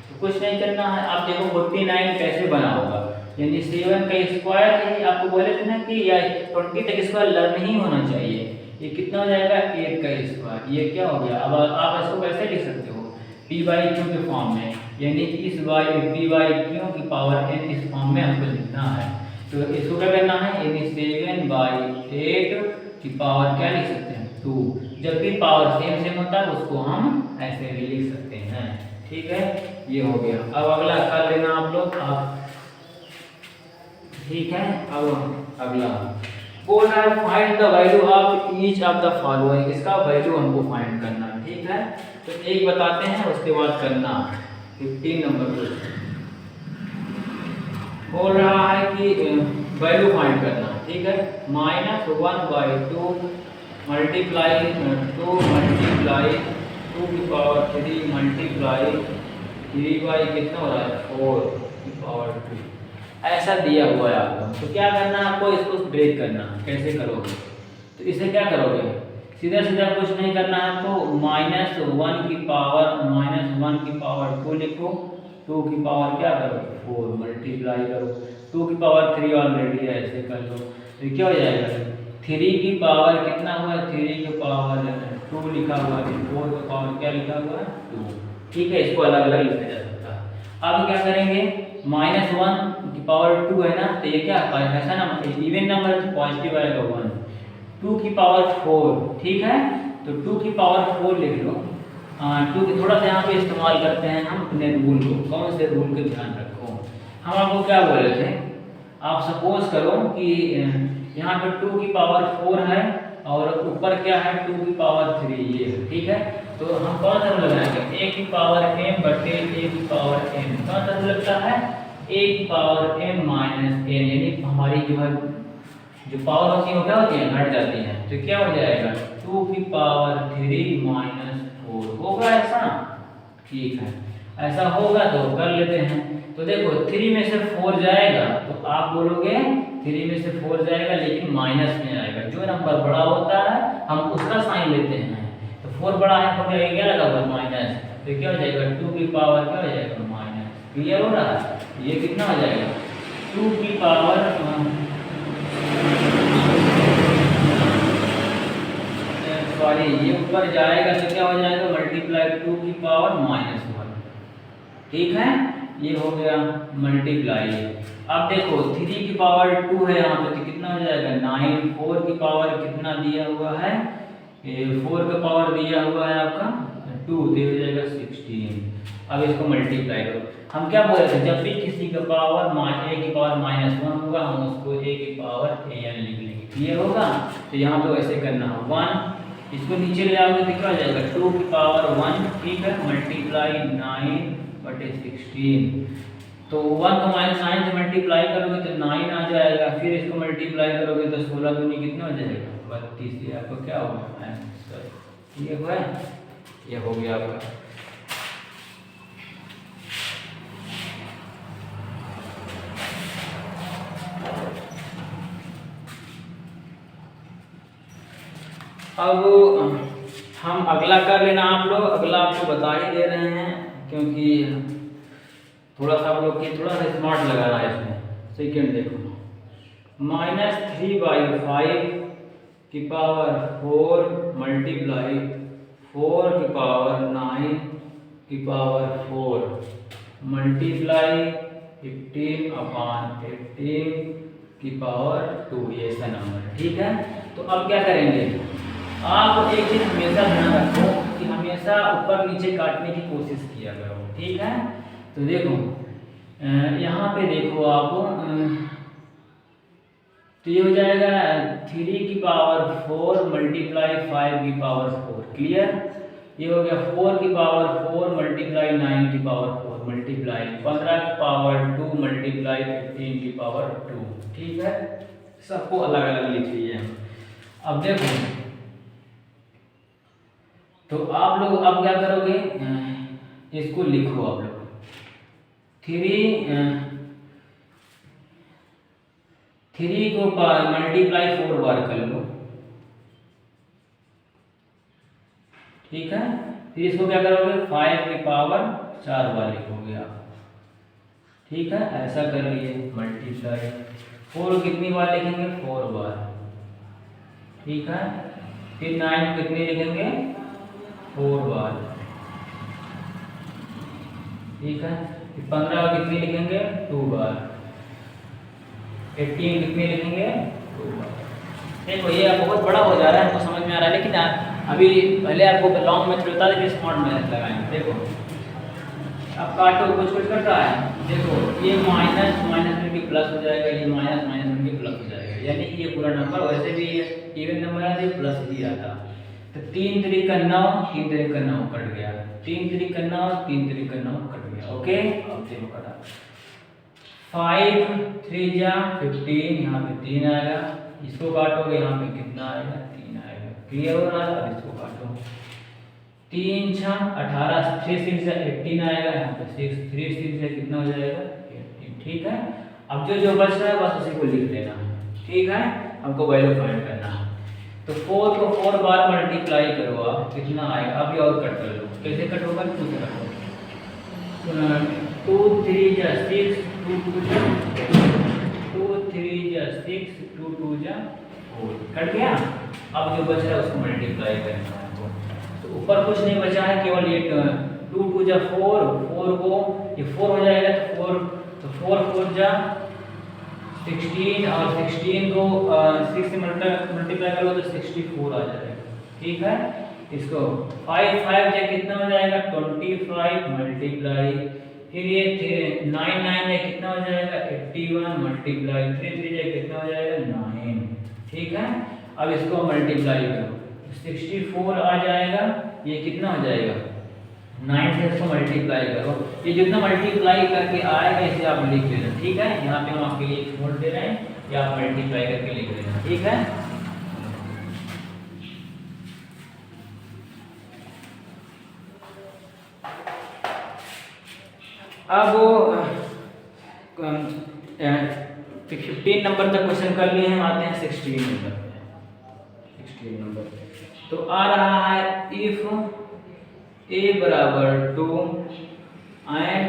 तो कुछ नहीं करना है। आप देखो 49 कैसे बना होगा, यानी 7 का स्क्वायर है, आपको बोले थे ना कि या 20 तक स्क्वायर लर्न नहीं होना चाहिए, ये कितना हो जाएगा 8 का स्क्वायर, ये क्या हो गया। अब आप इसको कैसे लिख सकते हो पी बाई क्यू के फॉर्म में, यानी इस पी बाई क्यू की पावर n इस फॉर्म में हमको लिखना है। तो इसको क्या करना है, यानी 7/8 की पावर क्या लिख सकते हैं 2। जब भी पावर सेम होता है उसको हम ऐसे भी लिख सकते हैं, ठीक है। ये हो गया। अब अगला कर लेना आप लोग, आप ठीक है। अब अगला बोल रहा है find the value of each of the following, इसका वैल्यू हमको फाइंड करना है, ठीक है। तो एक बताते हैं उसके बाद करना 15 नंबर क्वेश्चन बोल रहा है कि वैल्यू फाइंड करना, ठीक है। -1/2 मल्टीप्लाई 2 मल्टीप्लाई 2 की पावर 3 मल्टीप्लाई 3 कितना हो रहा है 4 की पावर 2, ऐसा दिया हुआ है आपको। तो क्या करना है आपको, इसको ब्रेक करना। कैसे करोगे, तो इसे क्या करोगे, सीधा सीधा कुछ नहीं करना है आपको, -1 की पावर 2 लिखो, 2 की पावर क्या करो 4 मल्टीप्लाई करो, 2 की पावर 3 ऑलरेडी है, ऐसे कर लो। तो क्या हो जाएगा 3 की पावर कितना हुआ, 3 की पावर 2 लिखा हुआ है, 4 की पावर क्या लिखा हुआ है 2, ठीक है। इसको अलग अलग लिखा जा सकता है। अब क्या करेंगे, -1 की पावर 2 है ना, तो ये क्या ऐसा ना इवन नंबर तो पॉजिटिव आएगा 1, 2 की पावर 4, ठीक है। तो 2 की पावर 4 लिख लो। 2 की थोड़ा सा यहाँ पे इस्तेमाल करते हैं हम अपने रूल को, कौन से रूल को ध्यान रखो। हम आपको क्या बोले थे, आप सपोज करो कि यहाँ पे 2 की पावर 4 है और ऊपर क्या है 2 की पावर 3, ये ठीक है। तो हम कौन सा रूल लगाएंगे, a की पावर m बटे a की पावर n, कौन सा रूल लगता है a की पावर m माइनस n, यानी हमारी जो है जो पावर होती है वो क्या होती है घट जाती है। तो क्या हो जाएगा 2 की पावर 3 माइनस 4 होगा ऐसा, ठीक है। ऐसा होगा तो कर लेते हैं। तो देखो 3 में से 4 जाएगा तो आप बोलोगे 3 में से 4 जाएगा लेकिन माइनस में आएगा, जो नंबर बड़ा होता है हम उसका साइन लेते हैं। तो 4 बड़ा है तो क्या लगा हुआ माइनस, तो क्या हो जाएगा 2 की पावर क्या हो जाएगा माइनस, क्लियर हो रहा है। ये कितना हो जाएगा 2 की पावर सॉरी ये ऊपर जाएगा तो क्या हो जाएगा मल्टीप्लाई 2 की पावर -1, ठीक है। ये हो गया मल्टीप्लाई। अब देखो 3 की पावर 2 है यहाँ पे तो कितना हो जाएगा 9, 4 की पावर कितना दिया हुआ है 4 का पावर दिया हुआ है आपका 2, तो हो जाएगा 16। अब इसको मल्टीप्लाई करो। हम क्या बोल रहे थे, जब भी किसी का पावर a की पावर -1 होगा हम उसको a की पावर an लिख लेंगे, क्लियर होगा। तो यहाँ पे वैसे करना है 1, इसको नीचे ले आओगे तो क्या हो जाएगा 2 की पावर 1, ठीक है, मल्टीप्लाई 9 बटे 16। तो 1 को -9 से मल्टीप्लाई करोगे तो 9 आ जाएगा, फिर इसको मल्टीप्लाई करोगे तो 16 दूनी कितना हो जाएगा 32। ये आपको क्या होगा आंसर, ये हुआ, ये हो गया आपका। अब हम अगला कर लेना आप लोग, अगला आपको बता ही दे रहे हैं क्योंकि थोड़ा सा आप लोग की थोड़ा सा स्मार्ट लगाना है इसमें। सेकेंड देखो -3/5 की पावर 4 मल्टीप्लाई 4 की पावर 9 की पावर 4 मल्टीप्लाई 15/18 की पावर 2, ये ऐसा नंबर, ठीक है। तो अब क्या करेंगे, आप एक चीज हमेशा ध्यान रखो कि हमेशा ऊपर नीचे काटने की कोशिश किया करो, ठीक है। तो देखो यहाँ पे देखो आप, तो ये हो जाएगा 3 की पावर 4 मल्टीप्लाई 5 की पावर 4, क्लियर। ये हो गया 4 की पावर 4 मल्टीप्लाई 9 की पावर 4 मल्टीप्लाई 15 की पावर 2 मल्टीप्लाई 15 की पावर 2, ठीक है। सबको अलग अलग लिख लीजिए। अब देखो, तो आप लोग अब क्या करोगे, इसको लिखो आप लोग 3 को मल्टीप्लाई 4 बार कर लो, ठीक है। फिर इसको क्या करोगे 5 की पावर 4 बार लिखोगे आप, ठीक है। ऐसा कर लिए मल्टीप्लाई 4 कितनी बार लिखेंगे 4 बार, ठीक है। फिर 9 कितनी लिखेंगे 4 बार, ठीक है। फिर 15 कितनी लिखेंगे 2 बार, 18 कितनी लिखेंगे 2 बार। देखो ये बहुत बड़ा हो जा रहा है, हमको समझ में आ रहा है, लेकिन अभी पहले आपको लॉन्ग मेथड बता दें, स्मार्ट मेथड लगाएंगे। देखो अब काटो, कुछ कुछ कट रहा है, देखो ये माइनस माइनस में भी प्लस हो जाएगा, ये माइनस माइनस में भी प्लस हो जाएगा, यानी कि ये पूरा नंबर वैसे भी इवन नंबर आता है प्लस ही आता। तो 3 3 का 9, 3 3 का 9 कट गया, 3 3 का 9, 3 3 का 9 कट गया, ओके। अब देखो कटा 5 3 जा 15, यहाँ पे 3 आएगा, इसको काटोगे यहाँ पे कितना आएगा 3 आएगा, क्लियर हो रहा है। अब इसको काटो 3 6 18, 3 6 से 18 आएगा, यहाँ पे 6 3 6 से कितना हो जाएगा 18, ठीक है। अब जो बच रहा है बस उसी को लिख लेना, ठीक है। हमको वैल्यू फाइंड करना है, तो 4 को 4 बार मल्टीप्लाई करो आप, कितना आएगा। अभी और कट कर लो, कैसे कट होगा 2 से कट होगा, 2 3 जा 6 2 2 जा 2 3 जा 6 2 2 जा 4, कट गया। अब जो बच रहा है उसको मल्टीप्लाई करना है, तो ऊपर कुछ नहीं बचा है, केवल ये 2 2 जा 4 4 को ये 4 हो जाएगा, तो 4 4 जा 16, और 16 को 6 से मल्टीप्लाई करो तो 64 आ जाएगा, ठीक है। इसको 5 5 जा कितना हो जाएगा 25 मल्टीप्लाई, फिर ये 9 9 जा कितना हो जाएगा 81 मल्टीप्लाई 3 3 जा कितना हो जाएगा 9, ठीक है। अब इसको मल्टीप्लाई करो 64 आ जाएगा, ये कितना हो जाएगा 9 से इसको मल्टीप्लाई करो, ये जितना मल्टीप्लाई करके आएगा इसे आप लिख लेना, ठीक है। यहाँ पे हम आपके लिए नोट दे रहे हैं, या आप मल्टीप्लाई करके लिख लेना, ठीक है। अब 15 नंबर तक क्वेश्चन कर लिए हैं, आते हैं 16 नंबर पे। 16 नंबर तो आ रहा है इफ a बराबर 2 एंड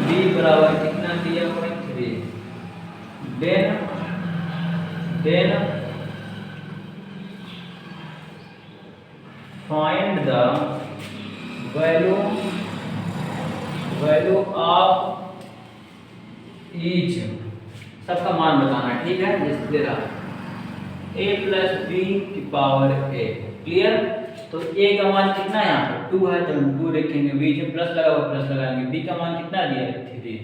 b बराबर कितना दिया हुआ है 3, then find the value of each, सबका मान बताना है, ठीक है। जैसे दे रहा है a प्लस b की पावर a, क्लियर। तो a का मान कितना है यहाँ पे 2 है, तो हम 2 रखेंगे, बीच में प्लस लगा हुआ प्लस लगाएंगे, b का मान कितना दिया है 3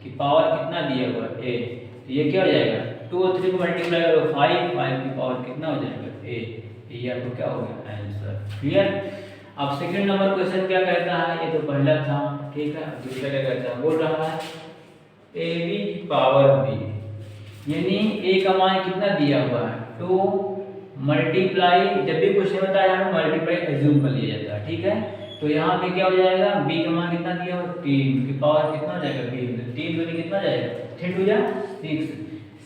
की पावर कितना दिया हुआ a, तो ये क्या हो जाएगा 2 और 3 को मल्टीप्लाई करो 5 5 की पावर कितना हो जाएगा a, ये आपको क्या हो गया आंसर, क्लियर। अब सेकंड नंबर क्वेश्चन क्या कहता है, ये तो पहला था, ठीक है। दूसरा क्या कहता है, बोल रहा है ab की पावर b, यानी a का मान कितना दिया हुआ है 2 मल्टीप्लाई, जब भी क्वेश्चन बताया है मल्टीप्लाई एज्यूम कर लिया जाता है, ठीक है। तो यहाँ पे क्या हो जाएगा b का मान कितना दिया हुआ 3 की पावर कितना हो जाएगा b, 3 दूनी कितना जाएगा 3 2 जा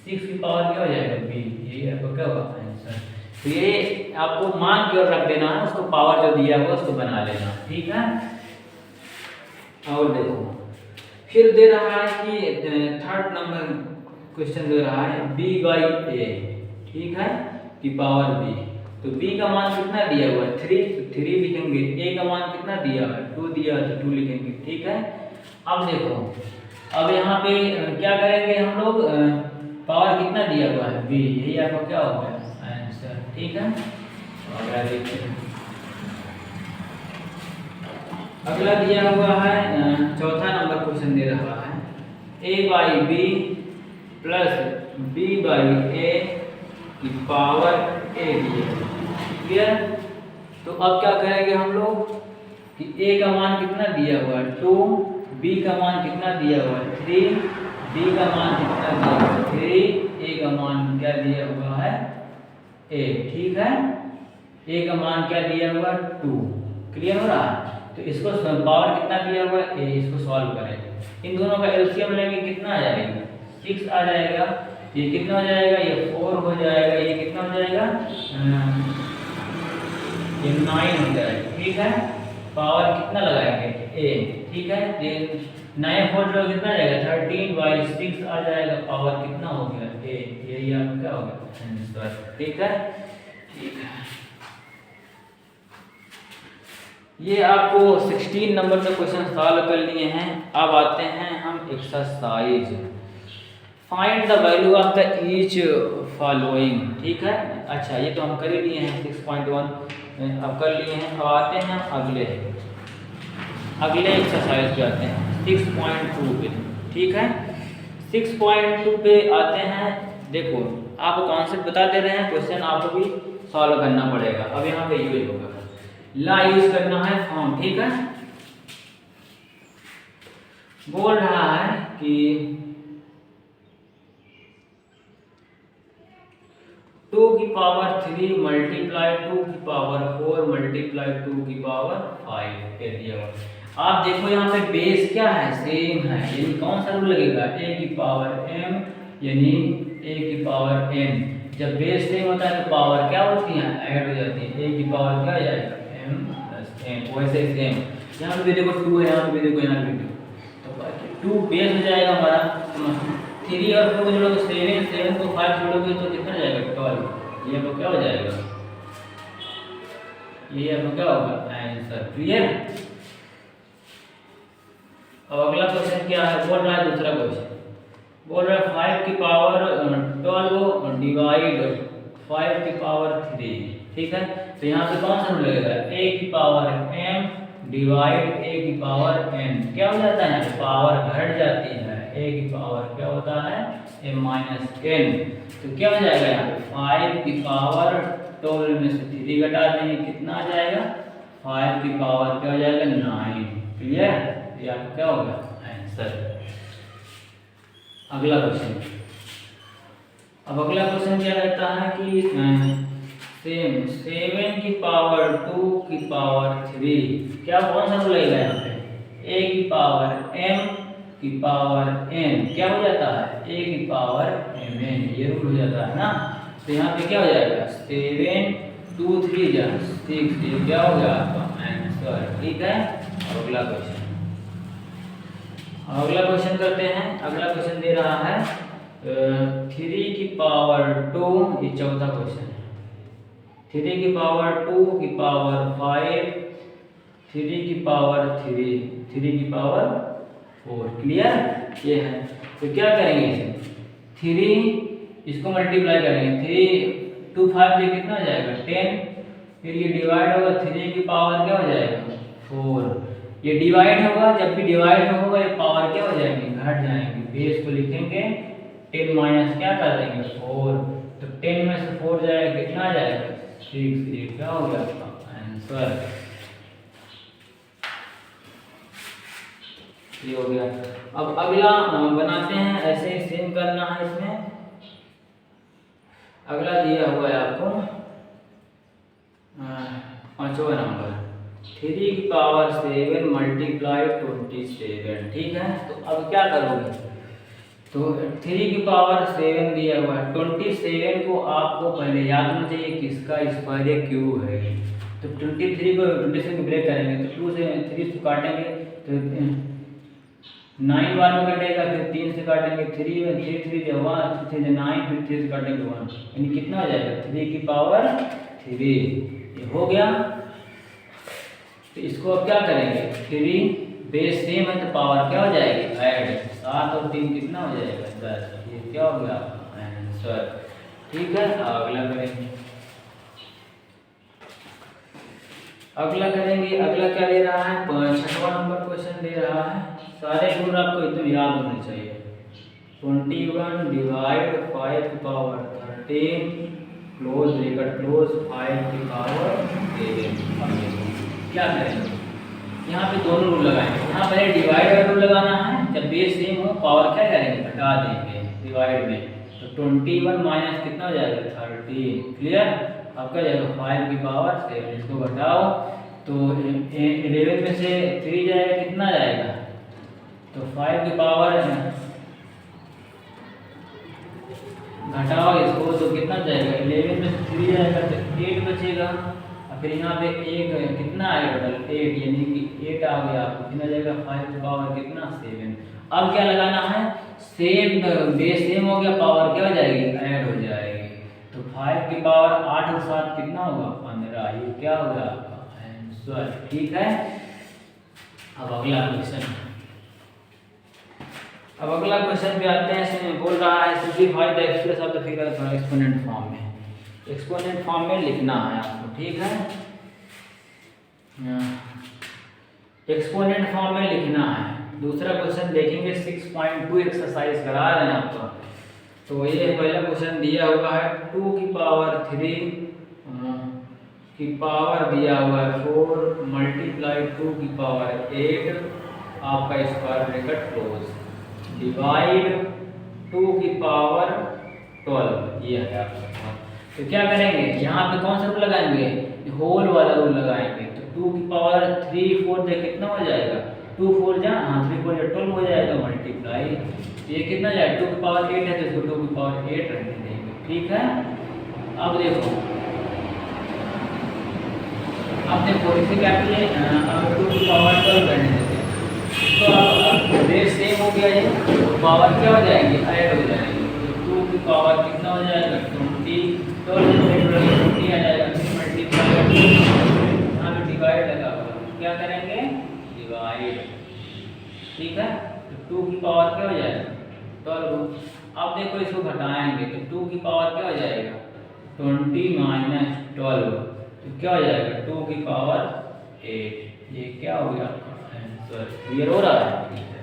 6 की पावर क्या हो जाएगा b, ये आपको क्या होगा आंसर। तो ये आपको मान की ओर रख देना है, उसको पावर जो दिया हुआ उसको बना लेना, ठीक है। और देखो फिर दे रहा है कि थर्ड नंबर क्वेश्चन दे रहा है b बाई a, ठीक है, की पावर b। तो b का मान कितना दिया हुआ है 3, तो 3 लिखेंगे, a का मान कितना दिया है 2 दिया है, तो 2 लिखेंगे, ठीक है। अब देखो, अब यहाँ पे क्या करेंगे हम लोग, पावर कितना दिया हुआ है b, यही आपको क्या होगा आंसर, ठीक है। और देखते हैं अगला दिया हुआ है चौथा नंबर क्वेश्चन दे रहा है a/b प्लस b/a की पावर a दिया। क्लियर? तो अब क्या करेंगे हम लोग कि a का मान कितना दिया हुआ है 2, b का मान कितना दिया हुआ है 3, d का मान कितना दिया हुआ है 3, a का मान क्या दिया हुआ है a। ठीक है, a का मान क्या दिया हुआ है 2। क्लियर हो रहा है? तो इसको पावर कितना दिया हुआ है a, इसको सॉल्व करेंगे। इन दोनों का एलसीएम लेंगे, कितना आ जाएगा 6 आ जाएगा। ये कितना हो जाएगा, ये 4 हो जाएगा, ये कितना हो जाएगा ये 9 हो जाएगा। ठीक है, पावर कितना लगाएंगे a। ठीक है, ये 9 4 जो कितना आ जाएगा 13/6 आ जाएगा। पावर कितना हो गया a, यही आपका क्या हो गया आंसर। ठीक है, ठीक है, ये आपको 16 नंबर में क्वेश्चन सॉल्व कर लिए हैं। अब आते हैं हम exercise find the value of the each following. ठीक है, अच्छा ये तो हम कर ही लिए हैं 6.1 अब कर लिए हैं। अब आते हैं हम अगले एक्सरसाइज पे आते हैं 6.2 पे। ठीक है, 6.2 पे आते हैं। देखो आपको कॉन्सेप्ट बता दे रहे हैं, क्वेश्चन आपको भी सॉल्व करना पड़ेगा। अब यहाँ पे यूज होगा, ला यूज करना है फॉर्म। ठीक है, बोल रहा है कि 2 की पावर 3 मल्टीप्लाई 2 की पावर 4 मल्टीप्लाई 2 की पावर 5 के दिया हुआ। आप देखो यहाँ पे बेस क्या है, सेम है, यानी कौन सा रूल लगेगा a की पावर m यानी a की पावर n। जब बेस सेम होता है तो पावर क्या होती है, ऐड हो जाती है। a की पावर क्या हो जाएगा m प्लस n। वैसे सेम यहाँ पे देखो 2 है, यहाँ पे देखो, यहाँ पे 2 तो 2 बेस हो जाएगा हमारा। 3 और 4 जोड़ोगे 7, 7 को 5 जोड़ोगे तो कितना जाएगा 12। ये आपको क्या हो जाएगा, ये आपको क्या होगा आंसर। क्लियर? अब अगला क्वेश्चन क्या है, बोल रहा है दूसरा क्वेश्चन बोल रहा है 5 की पावर 12 डिवाइड 5 की पावर 3। ठीक है, तो यहाँ पे कौन सा रूल लगेगा, a की पावर m डिवाइड a की पावर n। क्या हो जाता है, पावर घट जाती है, a की पावर क्या होता है m माइनस n। तो क्या हो जाएगा यहाँ पे 5 की पावर 12 में से 3 घटा देंगे, कितना आ जाएगा 5 की पावर क्या हो जाएगा 9। क्लियर? ये आपका क्या होगा आंसर। अगला क्वेश्चन, अब अगला क्वेश्चन क्या रहता है कि सेम 7 की पावर 2 की पावर 3 क्या कौन सा रूल लगेगा यहाँ पे, a की पावर m की पावर n क्या हो जाता है a की पावर mn। ये रूल हो जाता है ना। तो यहाँ पे क्या हो जाएगा 7 2 3 जा 6, ये क्या हो गया आपका आंसर। ठीक है, अगला क्वेश्चन, अगला क्वेश्चन करते हैं। अगला क्वेश्चन दे रहा है 3 की पावर 2, ये चौथा क्वेश्चन है। 3 की पावर 2 की पावर 5, 3 की पावर 3, 3 की पावर 4। क्लियर? ये है। तो क्या करेंगे इसे 3 इसको मल्टीप्लाई करेंगे, 3 2 5 से कितना हो जाएगा 10, फिर ये डिवाइड होगा 3 की पावर क्या हो जाएगा 4। ये डिवाइड होगा, जब भी डिवाइड होगा ये पावर क्या हो जाएंगी घट जाएंगी। बेस को लिखेंगे 10 माइनस क्या कर देंगे 4, तो 10 में से 4 जाएगा कितना आ जाएगा 6। ये क्या हो गया आपका आंसर। ये हो गया। अब अगला बनाते हैं, ऐसे ही सेम करना है। इसमें अगला दिया हुआ है आपको 5वां नंबर 3 की पावर 7 मल्टीप्लाई 27। ठीक है, तो अब क्या करोगे, तो 3 की पावर 7 दिया हुआ है, 27 को आपको पहले याद होना चाहिए किसका स्क्वायर है, क्यू है। तो 23 को 27 में ब्रेक करेंगे तो 2 से 3 से काटेंगे तो 9 बार में कटेगा, फिर 3 से काटेंगे 3 में 3 3 1 3 से 9, फिर 3 से काटेंगे 1, यानी कितना हो जाएगा 3 की पावर 3। ये हो गया। तो इसको अब क्या करेंगे 3 बेस सेम है तो पावर क्या हो जाएगी ऐड, 7 और 3 कितना हो जाएगा 10। ये क्या हो गया आंसर। ठीक है, अगला करेंगे। अगला करेंगे। अगला क्या दे रहा है, 6वां नंबर क्वेश्चन दे रहा है। सारे रूल आपको एकदम याद होने चाहिए। 21 डिवाइड 5 की पावर 13 क्लोज ब्रैकेट क्लोज 5 की पावर 7। क्या करेंगे, यहाँ पे दोनों रूल लगाएंगे। यहाँ पहले डिवाइड का रूल लगाना है, जब बेस सेम हो पावर क्या करेंगे, घटा देंगे डिवाइड में। तो 21 माइनस कितना हो जाएगा, 13। क्लियर। अब क्या जाएगा, 5 की पावर 7। इसको घटाओ तो 11 में से 3 जाएगा, कितना जाएगा, तो 5 की पावर घटाओ इसको तो कितना जाएगा, 11 में से 3 जाएगा तो 8 बचेगा। और फिर यहाँ पे एक कितना आएगा, टोटल 8, यानी कि 8 आ गया। आपको कितना जाएगा, 5 की पावर कितना, 7। अब क्या लगाना है, सेम बेस सेम हो गया, पावर क्या हो जाएगी, ऐड हो जाएगी। तो 5 की पावर 8 के साथ कितना होगा, 15। ये क्या होगा आपका आंसर। ठीक है। अब अगला क्वेश्चन, अब अगला क्वेश्चन पे आते हैं। इसमें बोल रहा है simplify the express of the figure for exponent form में। एक्सपोनेंट फॉर्म में लिखना है आपको। ठीक है, एक्सपोनेंट फॉर्म में लिखना है। दूसरा क्वेश्चन देखेंगे, 6.2 एक्सरसाइज करा रहे हैं आपको। तो ये पहला क्वेश्चन दिया हुआ है 2 की पावर 3 की पावर दिया हुआ है 4 मल्टीप्लाई 2 की पावर 8 आपका स्क्वायर ब्रैकेट क्लोज डिवाइड 2 की पावर 12। ये है आपका। तो क्या करेंगे, यहाँ पे कौन सा रूल लगाएंगे, होल वाला रूल लगाएंगे। तो 2 की पावर 3 4 जा कितना हो जाएगा, 2 4 जा, हाँ 3 4 जा 12 हो जाएगा, मल्टीप्लाई ये कितना जाएगा, 2 की पावर 8 है तो इसको 2 की पावर 8 रहने देंगे। ठीक है। अब देखो इसे क्या किए, अब 2 की पावर 12 रहने देते हैं। तो अब बेस सेम हो गया, ये तो पावर क्या हो जाएगी, ऐड हो जाएगी। तो 2 की पावर कितना हो जाएगा, 20 20 आ जाएगा। मल्टीप्लाई यहाँ पे डिवाइड लगा हुआ, क्या करेंगे, डिवाइड। ठीक है। तो 2 की पावर क्या हो जाएगा, 12। अब देखो इसको घटाएंगे तो 2 की पावर क्या हो जाएगा, 20 माइनस 12 तो क्या हो जाएगा, 2 की पावर 8। ये क्या हो गया आपका आंसर। क्लियर हो रहा है। ठीक है,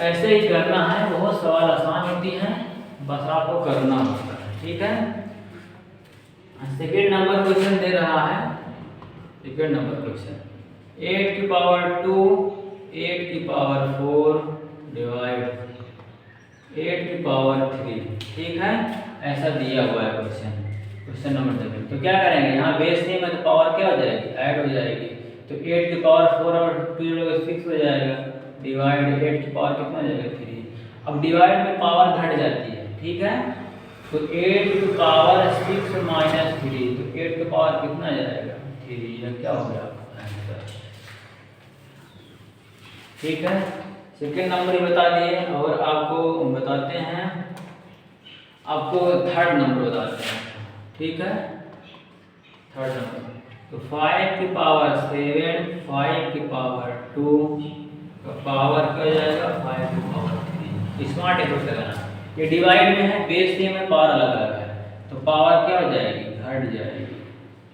ऐसे ही करना है। बहुत सवाल आसान होती हैं, बस आपको करना होता है। ठीक है। सेकेंड नंबर क्वेश्चन दे रहा है। सेकेंड नंबर क्वेश्चन 8 की पावर 2 8 की पावर 4 डिवाइड 8 की पावर 3। ठीक है, ऐसा दिया हुआ है क्वेश्चन। Question number 7। तो क्या करेंगे, यहाँ बेस सेम है तो पावर क्या हो जाएगी, ऐड हो जाएगी। तो 8 की पावर 4 और 2 6 हो जाएगा, डिवाइड 8 की पावर कितना हो जाएगा, 3। अब डिवाइड में पावर घट जाती है। ठीक है। तो 8 की पावर 6 माइनस 3 तो 8 की पावर कितना जाएगा, 3। यह क्या हो गया आंसर। ठीक है। सेकेंड नंबर बता दिए, और आपको बताते हैं, आपको थर्ड नंबर बताते हैं। ठीक है, थर्ड नंबर। तो 5 की पावर 7 5 की पावर 2 का पावर क्या हो जाएगा, 5 की पावर 3। स्मार्ट अप्रोच लगाना। ये डिवाइड में है, बेस सेम में, पावर अलग अलग है, तो पावर क्या हो जाएगी, घट जाएगी।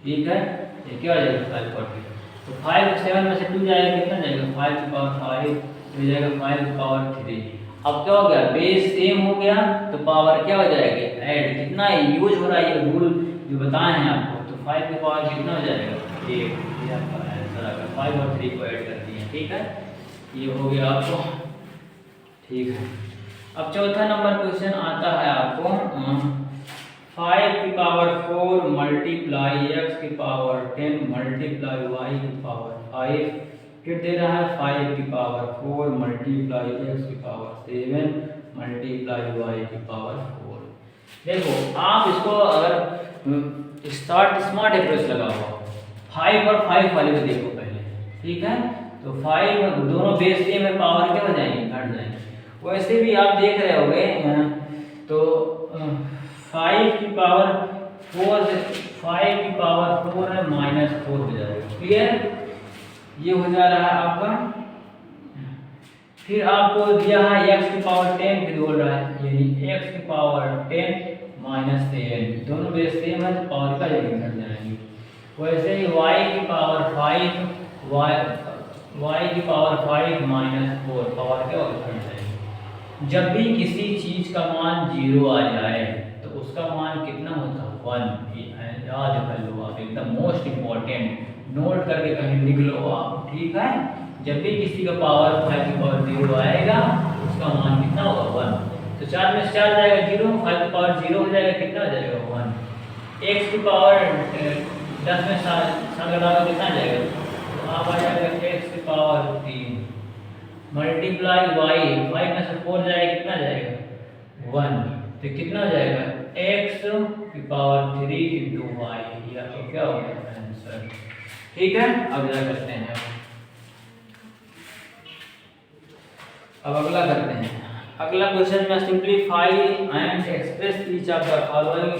ठीक है, ये क्या हो जाएगा, 540। तो 5 7 में से 2 जाएगा, कितना जाएगा, 5 की पावर 5 हो जाएगा, 5 की पावर 3। अब क्या हो गया, बेस सेम हो गया तो पावर क्या हो जाएगी, ऐड। कितना यूज हो रहा है ये रूल जो बताए हैं आपको। तो 5 की पावर कितना हो जाएगा, 8। ये आपका आंसर आ गया। 5 और 3 को ऐड कर दिए। ठीक है, ये हो गया आपको। ठीक है। अब चौथा नंबर क्वेश्चन आता है आपको 5 की पावर 4 मल्टीप्लाई x की पावर 10 मल्टीप्लाई y की पावर 5। फिर दे रहा है 5 की पावर 4 मल्टीप्लाई x की पावर 7 मल्टीप्लाई y की पावर 4। देखो आप इसको अगर स्मार्ट अप्रोच लगाओ, 5 और 5 वाले को देखो पहले। ठीक है, तो 5 दोनों बेस सेम है, पावर क्या हो जाएंगे, घट जाएंगे। वैसे भी आप देख रहे होगे, तो 5 की पावर 4 5 की पावर 4 है, -4 हो जाएगा। क्लियर, ये हो जा रहा है आपका। फिर आपको दिया है x की पावर 10, फिर बोल रहा है यानी x की पावर 10 -7 दोनों बेस सेम है तो पावर का जगह घट जाएंगे। वैसे ही y की पावर 5 y की पावर 5 माइनस 4 पावर क्या होगा। जब भी किसी चीज का मान 0 आ जाए तो उसका मान कितना होता है 1। याद कर लो आप, एकदम मोस्ट इम्पोर्टेंट, नोट करके कहीं लिख लो आप, ठीक है। जब भी किसी का पावर 5 की पावर 0 आएगा उसका मान कितना होगा 1। तो 4 में से 4 जाएगा 0, 5 की पावर 0 हो जाएगा, कितना हो जाएगा 1। x की पावर 10 में 7 लगाओ कितना जाएगा, तो आप आ जाएगा x की पावर 3 मल्टीप्लाई y, 5 में से 4 जाएगा कितना जाएगा 1, तो कितना हो जाएगा x की पावर 3 इंटू वाई, या तो क्या हो गया आंसर। ठीक है, अब क्या करते हैं, अब अगला करते हैं। अगला क्वेश्चन में simplify and express each of the following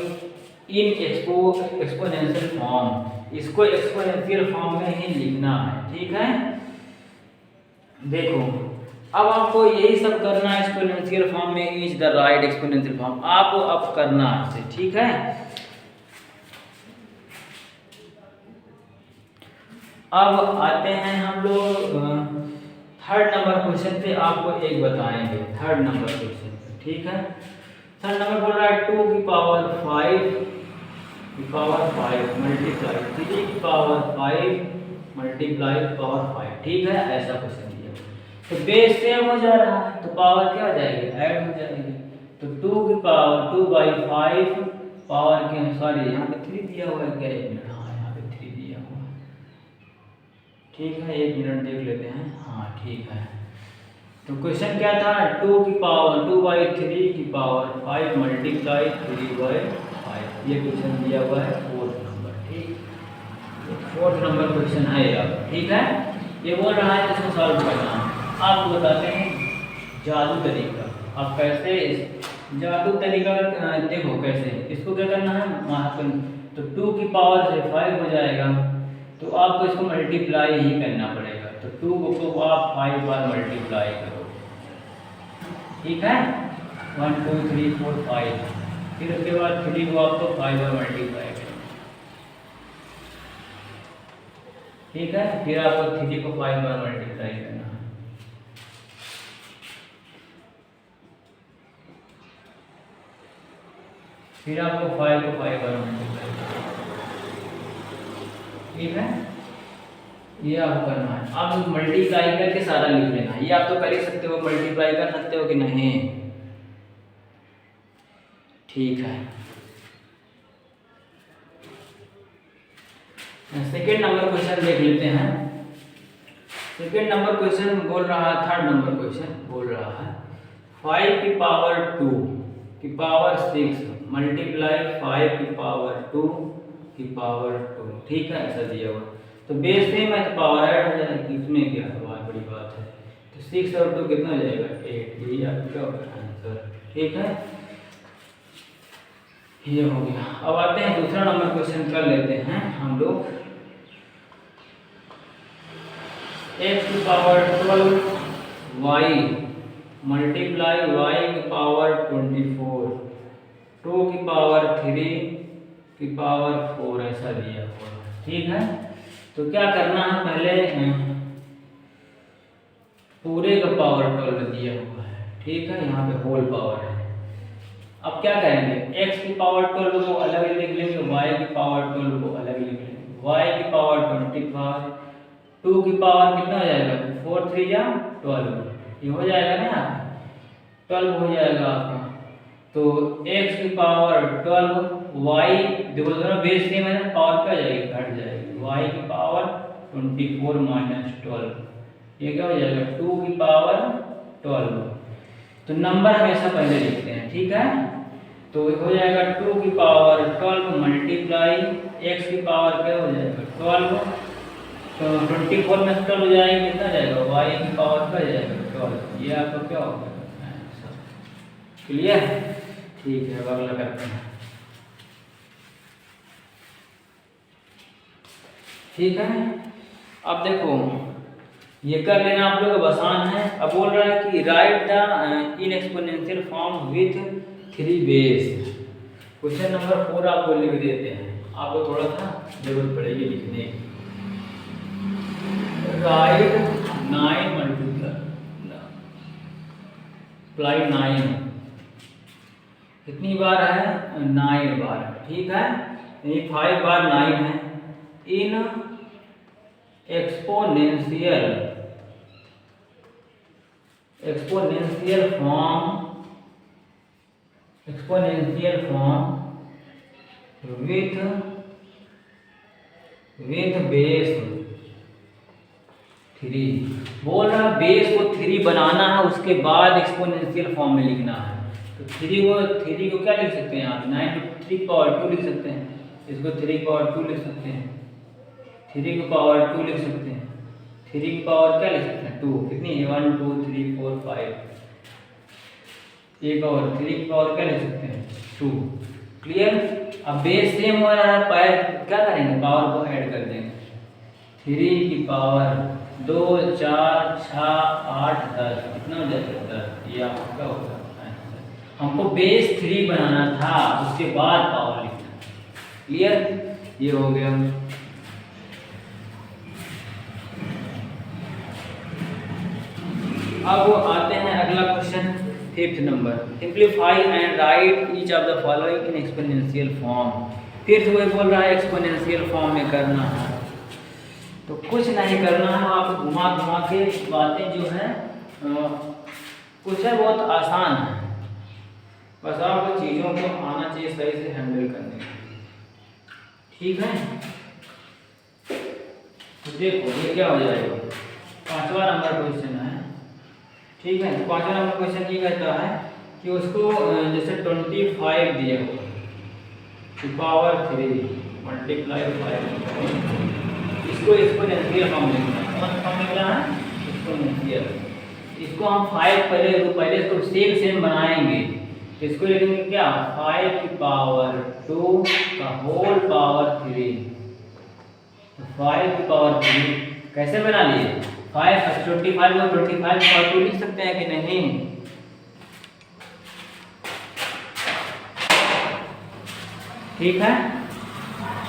in exponential form. इसको एक्सपोनेंशियल फॉर्म में ही लिखना है, ठीक है। देखो अब आपको यही सब करना है, एक्सपोनेंशियल फॉर्म में each the right exponential form आपको अब करना है, ठीक है। अब आते हैं हम लोग थर्ड नंबर क्वेश्चन पे, आपको एक बताएंगे थर्ड नंबर क्वेश्चन पे, ठीक है। थर्ड नंबर बोल रहा है 2 की पावर 5 मल्टीप्लाई 3 की पावर 5 मल्टीप्लाई पावर 5, ठीक है। ऐसा क्वेश्चन दिया तो बेस सेम हो जा रहा है तो पावर क्या हो जाएगी, ऐड हो जाएगी। तो 2 की पावर 2/5 पावर के, सॉरी यहाँ पे 3 दिया हुआ है क्या, एक मिनट, हाँ यहाँ पे 3 दिया हुआ है, ठीक है। एक मिनट देख लेते हैं, हाँ ठीक है। तो क्वेश्चन क्या था, 2 की पावर 2/3 की पावर 5 मल्टीप्लाई 3/5, ये क्वेश्चन दिया हुआ है 4th नंबर, ठीक। तो 4th नंबर क्वेश्चन है ये, ठीक है। ये बोल रहा है इसको सॉल्व करना है। आपको बताते हैं जादू तरीका, आप कैसे जादू तरीका देखो कैसे, इसको क्या करना है, तो 2 की पावर से 5 हो जाएगा तो आपको इसको मल्टीप्लाई ही करना पड़ेगा। तो 2 को आप 5 बार मल्टीप्लाई करो, ठीक है। 1 2 3 4 5, फिर उसके बाद 3 को आपको 5 बार मल्टीप्लाई करो, ठीक है। फिर आपको 3 को 5 बार मल्टीप्लाई करना है, फिर आपको 5 को 5 बार मल्टीप्लाई करना है, ठीक है। ये आपको करना है, आप मल्टीप्लाई करके सारा लिख लेना। ये आप तो कर ही सकते हो, मल्टीप्लाई कर सकते हो कि नहीं, ठीक है। सेकेंड नंबर क्वेश्चन देख लेते हैं। सेकेंड नंबर क्वेश्चन बोल रहा है, थर्ड नंबर क्वेश्चन बोल रहा है 5 की पावर 2 की पावर 6 मल्टीप्लाई 5 की पावर 2 की पावर 2, ठीक है। ऐसा दिया हुआ तो बेस सेम है तो पावर ऐड हो जाएगी, इसमें क्या है बड़ी बात है। तो 6 और 2 कितना हो जाएगा 8, ये आपका आंसर, ठीक है। ये हो गया। अब आते हैं दूसरा नंबर क्वेश्चन कर लेते हैं हम लोग। x की पावर 12 y मल्टीप्लाई y की पावर 24 2 की पावर 3 की पावर 4, ऐसा दिया हुआ, ठीक है। तो क्या करना है, पहले पूरे का पावर 12 दिया हुआ है, ठीक है। यहाँ पे होल पावर है। अब क्या करेंगे, x की पावर 12 को अलग लिख लेंगे, y की पावर 12 को अलग लिख लेंगे, y की पावर 25, 2 की पावर कितना हो जाएगा 4 3 या 12, ये हो जाएगा ना, 12 हो जाएगा आपका। तो x की पावर 12 y, देखो दोनों बेस सेम है ना, पावर क्या हो जाएगी घट जाएगी, y की पावर 24 माइनस 12, ये क्या हो जाएगा 2 की पावर 12। तो नंबर हमेशा पहले लिखते हैं, ठीक है। तो हो जाएगा 2 की पावर 12 मल्टीप्लाई x की पावर क्या हो जाएगा 12, तो 24 में 12 हो जाएगा, कितना जाएगा y की पावर क्या जाएगा 12, ये आपका क्या होगा आंसर। क्लियर, ठीक है। अब अगला करते हैं, ठीक है। अब देखो ये कर लेना आप लोग, आसान है। अब बोल रहा है कि right the in exponential form with 3 base. Question number 4 आपको लिख देते हैं। आपको थोड़ा सा जरूरत पड़ेगी लिखने की। राइट 9 मल्टीप्लाई 9 कितनी बार है? 9 बार है, ठीक है। ये 5 बार 9 है। In exponential form with base 3। बोल रहा बेस को 3 बनाना है, उसके बाद एक्सपोनेंशियल फॉर्म में लिखना है। तो 3 को क्या लिख सकते हैं आप? 9 को 3 की पावर 2 लिख सकते हैं, इसको 3 की पावर 2 लिख सकते हैं, 3 की पावर 2 लिख सकते हैं, 3 की पावर क्या लिख सकते हैं? 2। कितनी है? 1 2 3 4 5। एक और 3 की पावर क्या लिख सकते हैं? 2। क्लियर? अब बेस सेम हो रहा है, क्या करेंगे? पावर को ऐड कर देंगे। 3 की पावर 2 4 6 8 10 कितना हो जाएगा? 10। ये आपका होगा आंसर। हमको बेस 3 बनाना था, उसके बाद पावर लिखना। क्लियर? ये हो गया। अब वो आते हैं अगला question 5th number. Simplify and right each of the following in exponential form. फिर से वही बोल रहा है एक्सपोनेंशियल फॉर्म में करना है। तो कुछ नहीं करना है, आपको घुमा घुमा के बातें जो है कुछ है बहुत आसान है, बस आपको चीज़ों को आना चाहिए सही से हैंडल करने के। ठीक है, तो देखो ये क्या हो जाएगा। 5वां नंबर क्वेश्चन है। ठीक है, तो 5वां नंबर क्वेश्चन ये कहता है कि उसको जैसे 25 दिया हो तो पावर 3 मल्टीप्लाई 5, इसको एक्सपोनेंशियल फॉर्म लिखना है। कौन फॉर्म लिखना है? एक्सपोनेंशियल। इसको हम 5 पहले इसको सेम बनाएंगे। तो इसको लिखेंगे क्या? 5 की पावर 2 का होल पावर 3। तो 5 की पावर 3 कैसे बना लिए? 5 25 को 25 पावर 2 लिख सकते हैं कि नहीं? ठीक है,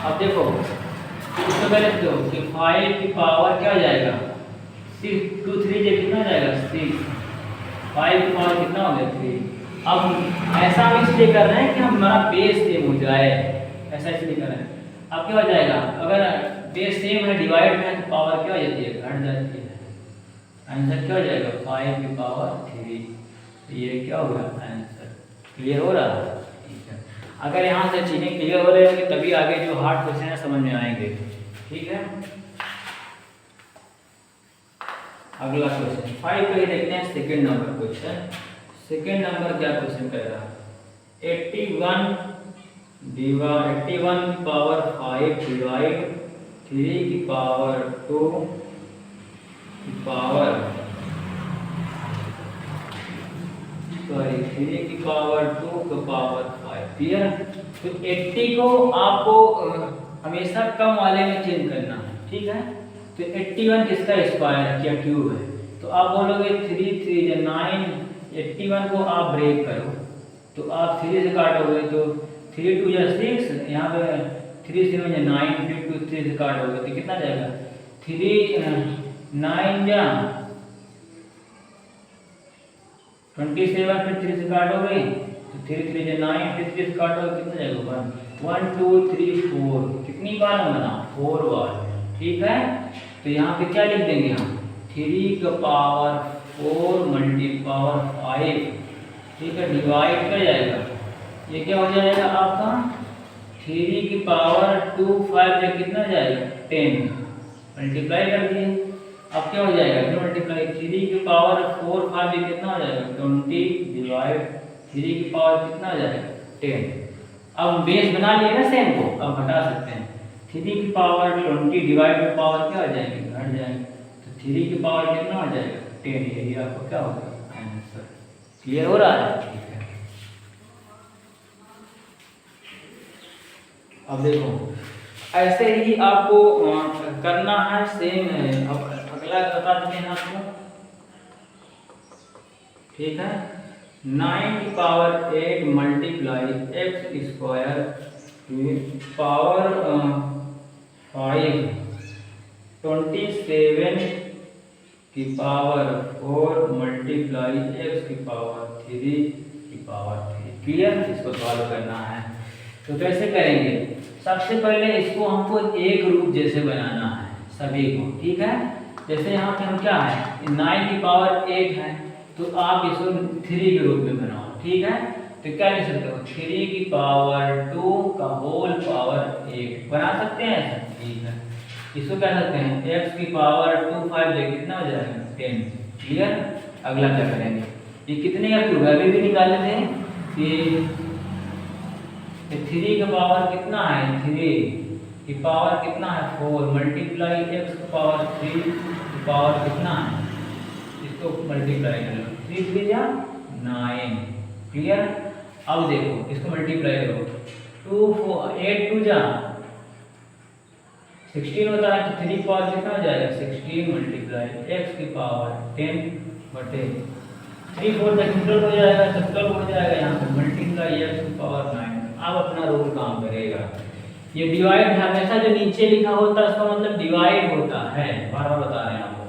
अब देखो इसको पहले दो कि 5 की पावर क्या हो जाएगा? 6 2 3 जे कितना हो जाएगा? 6। 5 की पावर कितना हो गया? 3। अब ऐसा हम इसलिए कर रहे हैं कि हमारा बेस सेम हो जाए, ऐसा इसलिए कर रहे हैं। अब क्या हो जाएगा? अगर बेस सेम है, डिवाइड में है, तो पावर क्या हो जाती है? घट जाती है। आंसर क्या हो जाएगा? 5 की पावर 3। ये क्या हो गया? आंसर। क्लियर हो रहा है? ठीक है, अगर यहाँ से चीज़ें क्लियर हो रही होंगी तभी आगे जो हार्ड क्वेश्चन है समझ में आएंगे। ठीक है, अगला क्वेश्चन 5 को ही देखते हैं। Second number question. Second number क्या क्वेश्चन कह रहा है? 81 की पावर 5 डिवाइड 3 की पावर 2 की पावर 3 की पावर 2 की पावर 5। क्लियर? तो 80 को आपको हमेशा कम वाले में चेंज करना है। ठीक है, तो 81 किसका स्क्वायर है? क्या क्यूब है? तो आप बोलोगे 3 3 9। 81 को आप ब्रेक करो तो आप 3 से काटोगे तो 3 2 6। यहाँ पे 3 0 9, 3 2 3 से काटोगे तो कितना जाएगा? 3 9 जा 27। फिर 3 से काटोगे तो 3 3 जा 9, फिर 3 से काटोगे कितना जाएगा? 1 1 2 3 4। कितनी बार बना? 4 बार। ठीक है, तो यहाँ पे क्या लिख देंगे हम? 3 की पावर 4 पावर 5। ठीक है, डिवाइड कर जाएगा। ये क्या हो जाएगा आपका? 3 की पावर 2 5 से कितना जाएगा? 10। मल्टीप्लाई कर दिए। अब क्या हो जाएगा? फिर मल्टीप्लाई 3 की पावर 4 5 से कितना हो जाएगा? 20 डिवाइड 3 की पावर कितना हो जाएगा? 10। अब बेस बना लिए ना सेम को, अब घटा सकते हैं। 3 की पावर 20 डिवाइड में पावर क्या हो जाएगी? घट जाएगी। तो 3 की पावर कितना हो जाएगा? 10। यही आपको क्या होगा? आंसर। क्लियर हो रहा है? ठीक है, अब देखो ऐसे ही आपको करना है सेम। अब अगला बता देते हैं आपको। ठीक है, 9 की पावर 8 मल्टीप्लाई x² पावर 5 27 की पावर 4 मल्टीप्लाई x की पावर 3 की पावर 3। क्लियर? इसको सॉल्व करना है तो कैसे करेंगे? सबसे पहले इसको हमको एक रूप जैसे बनाना है सभी को, ठीक है। जैसे यहाँ पे हम क्या है 9 की पावर 8 है तो आप इसको 3 के रूप में बनाओ, ठीक है। तो क्या लिख सकते हो 3 की पावर 2 का होल पावर 8 बना सकते हैं ऐसा, ठीक है। इसको क्या सकते हैं x की पावर 2 5 जो कितना हो जाएगा 10। क्लियर? अगला क्या करेंगे, ये कितने का क्यूब है अभी भी निकाल लेते हैं कि 3 का पावर कितना है 3 की पावर कितना है 4 मल्टीप्लाई x की पावर 3 की पावर कितना है, इसको मल्टीप्लाई कर लो 3 3 या 9। क्लियर? अब देखो इसको मल्टीप्लाई करो 2 4 8 2 जा 16 होता है तो 3 पावर कितना हो जाएगा 16 मल्टीप्लाई x की पावर 10 बटे 3 4 कैंसिल हो जाएगा 17 हो जाएगा, यहाँ पे मल्टीप्लाई x की पावर 9। अब अपना रूल काम करेगा। ये डिवाइड हमेशा जो नीचे लिखा होता है उसका मतलब डिवाइड होता है, बार बार बता रहे हैं आपको।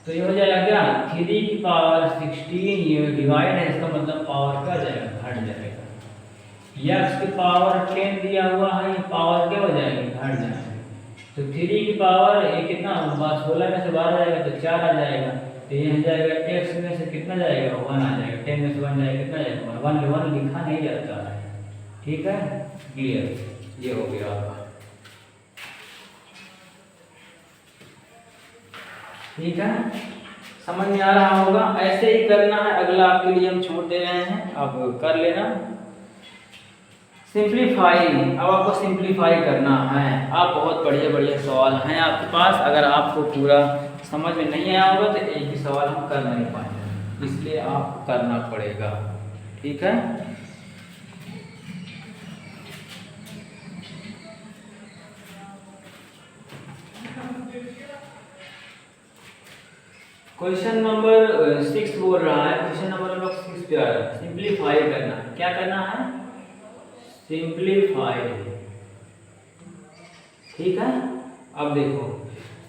तो ये हो जाएगा क्या 3 की पावर 16 ये डिवाइड है, इसका मतलब पावर क्या हो जाएगा घट जाएगा। x की पावर 10 दिया हुआ है, ये पावर क्या हो जाएगी घट जाएगा। तो 3 की पावर ये कितना 16 में से 12 जाएगा तो 4 आ जाएगा, तो ये हो जाएगा x में से कितना जाएगा 1 आ जाएगा, 10 में से 1 जाएगा कितना जाएगा 1 लिखा नहीं जाता है, ठीक है। क्लियर? ये हो गया आपका, ठीक है। समझ में आ रहा होगा, ऐसे ही करना है। अगला आपके लिए हम छोड़ दे रहे हैं, अब कर लेना। सिंप्लीफाई, अब आपको सिंप्लीफाई करना है। आप बहुत बढ़िया बढ़िया सवाल हैं आपके पास, अगर आपको पूरा समझ में नहीं आया होगा तो एक ही सवाल हम कर नहीं पाएंगे, इसलिए आपको करना पड़ेगा, ठीक है। क्वेश्चन नंबर 6 बोल रहा है, क्वेश्चन नंबर 6 पे आ रहा है सिंप्लीफाई करना है। क्या करना है सिंप्लीफाई, ठीक है। अब देखो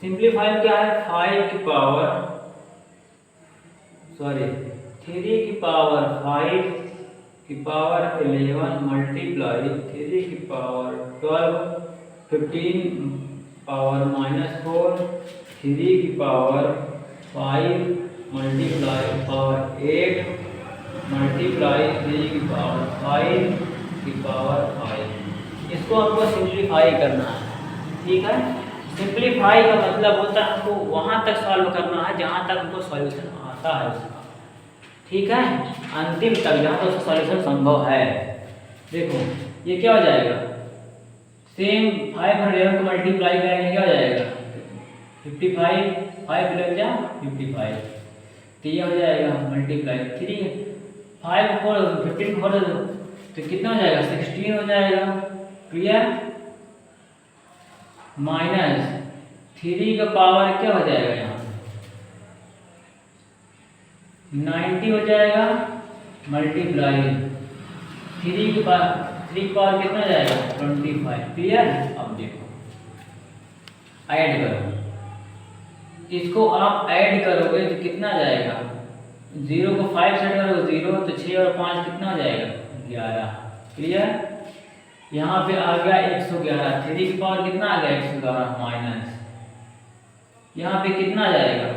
सिंप्लीफाई क्या है 3 की पावर 5 की पावर 11 मल्टीप्लाई 3 की पावर 12 15 पावर -4 3 की पावर 5 मल्टीप्लाई पावर 8 मल्टीप्लाई 3 की पावर 5 की पावर 5। इसको आपको सिंप्लीफाई करना है, ठीक है। सिंप्लीफाई का मतलब होता है हमको वहाँ तक सॉल्व करना है जहाँ तक हमको सॉल्यूशन आता है उसका, ठीक है, अंतिम तक जहाँ तक उसका सॉल्यूशन संभव है। देखो ये क्या हो जाएगा सेम 5 और 11 को मल्टीप्लाई करेंगे क्या हो जाएगा 55 5 जा 55, तो ये हो जाएगा मल्टीप्लाई 3 5 4 15 4 तो कितना हो जाएगा 16 हो जाएगा। क्लियर? माइनस 3 का पावर क्या हो जाएगा यहाँ 90 हो जाएगा मल्टीप्लाई 3 की पावर कितना जाएगा 25। क्लियर? अब देखो ऐड करो, इसको आप ऐड करोगे तो कितना जाएगा 0 को 5 से करोगे 0 तो 6 और 5 कितना हो जाएगा 11। क्लियर? यहाँ पे आ गया 111 3 की पावर कितना आ गया 111 माइनस यहाँ पे कितना जाएगा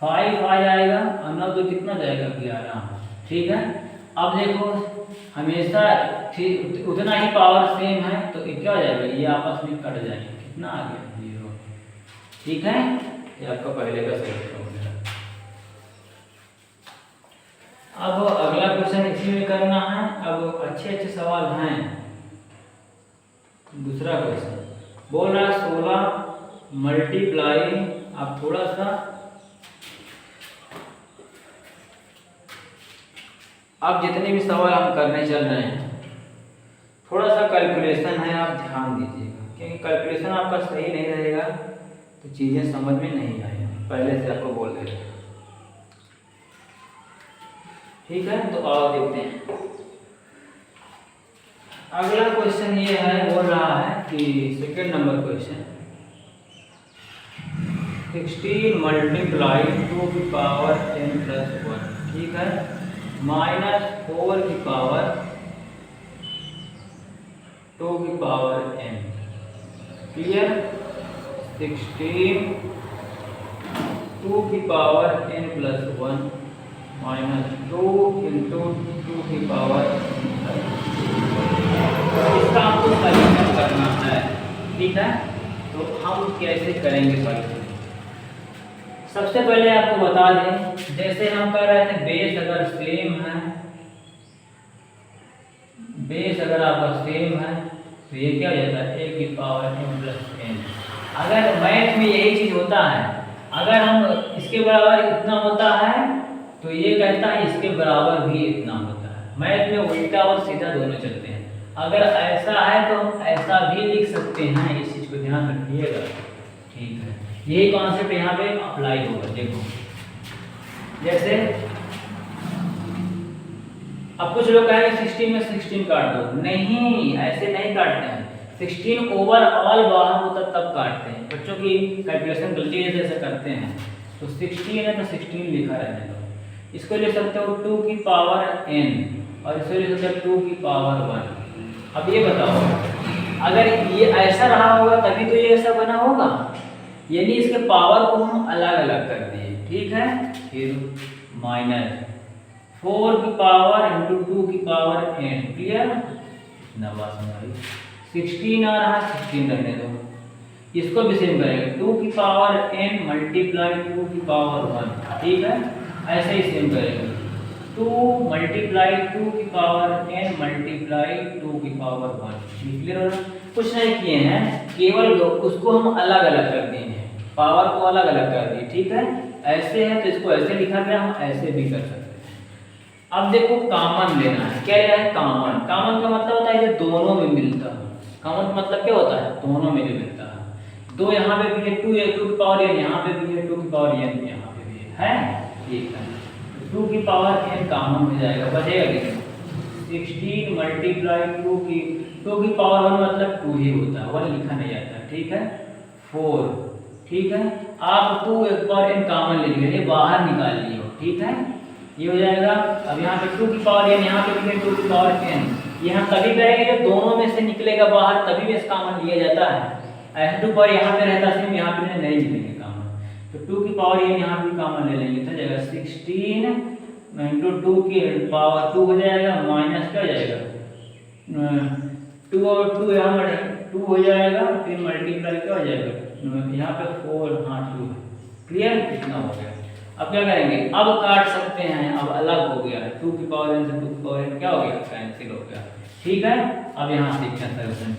5 आ जाएगा और 9 तो कितना जाएगा 11, ठीक है। अब देखो हमेशा उतना ही पावर सेम है तो क्या हो जाएगा ये आपस में कट जाएंगे, कितना आ गया 0, ठीक है। ये आपका पहले का सॉल्यूशन हो गया। अब अगला क्वेश्चन इसी में करना है। अब अच्छे अच्छे सवाल हैं। दूसरा क्वेश्चन बोल रहा है 16 मल्टीप्लाई, आप थोड़ा सा अब जितने भी सवाल हम करने चल रहे हैं थोड़ा सा कैलकुलेशन है, आप ध्यान दीजिएगा, क्योंकि कैलकुलेशन आपका सही नहीं रहेगा तो चीज़ें समझ में नहीं आएंगी, पहले से आपको बोल दे रहे हैं, ठीक है। तो आओ देखते हैं अगला क्वेश्चन ये है, बोल रहा है कि सेकंड नंबर क्वेश्चन 16 मल्टीप्लाई 2 की पावर n प्लस 1, ठीक है, -4 की पावर 2 की पावर n, क्लियर। 16 2 की पावर n प्लस 1 -2 इंटू 2 की पावर n, इसका हमको सॉल्यूशन करना है, ठीक है। तो हम कैसे करेंगे सॉल्यूशन? सबसे पहले आपको बता दें, जैसे हम कर रहे थे, बेस अगर सेम है, बेस अगर आपका सेम है तो ये क्या हो जाता है, a की पावर m प्लस n। अगर मैथ में यही चीज होता है, अगर हम इसके बराबर इतना होता है तो ये कहता है इसके बराबर भी इतना होता है। मैथ में उल्टा और सीधा दोनों चलते हैं। अगर ऐसा है तो हम ऐसा भी लिख सकते हैं, इस चीज को ध्यान रखिएगा, ठीक है। यही कॉन्सेप्ट यहाँ पे अप्लाई होगा। देखो जैसे अब कुछ लोग कहेंगे 16 में 16 काट दो, नहीं ऐसे नहीं काटते हैं। 16 ओवरऑल बाहर होता तब काटते हैं। बच्चों की कैलकुलेशन गलती है, जैसे करते हैं तो 16 है तो 16 लिखा रहने दो। इसको ले सकते हो 2 की पावर n और इसको ले सकते हो 2 की पावर 1। अब ये बताओ, अगर ये ऐसा रहा होगा तभी तो ये ऐसा बना होगा, यानी इसके पावर को हम अलग अलग कर दिए, ठीक है। फिर -4 की पावर इंटू 2 की पावर n, क्लियर। नवास हमारी 16 आ रहा है, 16 रहने दो। इसको भी सेम करेंगे, 2 की पावर n मल्टीप्लाई 2 की पावर 1, ठीक है। ऐसे ही सेम करेंगे, 2 मल्टीप्लाई 2 की पावर n मल्टीप्लाई 2 की पावर 1, क्लियर। कुछ नहीं किए हैं, केवल उसको हम अलग अलग कर दिए हैं, पावर को अलग अलग कर दिए, ठीक है। ऐसे है तो इसको ऐसे लिखा गया, हम ऐसे भी कर सकते हैं। अब देखो कॉमन लेना है, क्या लेना है, कॉमन। कॉमन का मतलब होता है जो दोनों में मिलता है। कॉमन का मतलब क्या होता है, दोनों में जो मिलता है। 2 यहाँ पे भी है, 2 की पावर n यहाँ पे भी है, 2 की पावर n यहाँ पे भी है, ठीक है। 2 की पावर n कॉमन हो जाएगा, बचेगा कितना, 16 मल्टीप्लाई 2 की पावर 1 मतलब 2 ही होता है, 1 लिखा नहीं जाता, ठीक है। 4, ठीक है। आप 2 एक बार n कॉमन ले लीजिए, ये बाहर निकाल लियो, ठीक है। ये हो जाएगा। अब यहाँ पे 2 की पावर n, यहाँ पे भी है 2 की पावर n। ये हम तभी करेंगे जब दोनों में से निकलेगा बाहर, तभी भी इसका कॉमन लिया जाता है। ऐसे तो पर यहाँ पे रहता सिर्फ, यहाँ पे नहीं मिलेंगे कॉमन। तो 2 की पावर n यहाँ भी कॉमन ले लेंगे, तो जाएगा 16 इंटू 2 की पावर 2 हो जाएगा, माइनस क्या हो जाएगा 2 और 2 यहाँ 2 हो जाएगा, फिर मल्टीप्लाई क्या हो जाएगा यहाँ पे 4, हाँ 2, क्लियर। कितना हो गया। अब क्या करेंगे, अब काट सकते हैं, अब अलग हो गया है, 2 की पावर n से 2 की पावर n क्या हो गया, कैंसिल हो गया, ठीक है। अब यहाँ सीखते हैं सॉल्यूशन।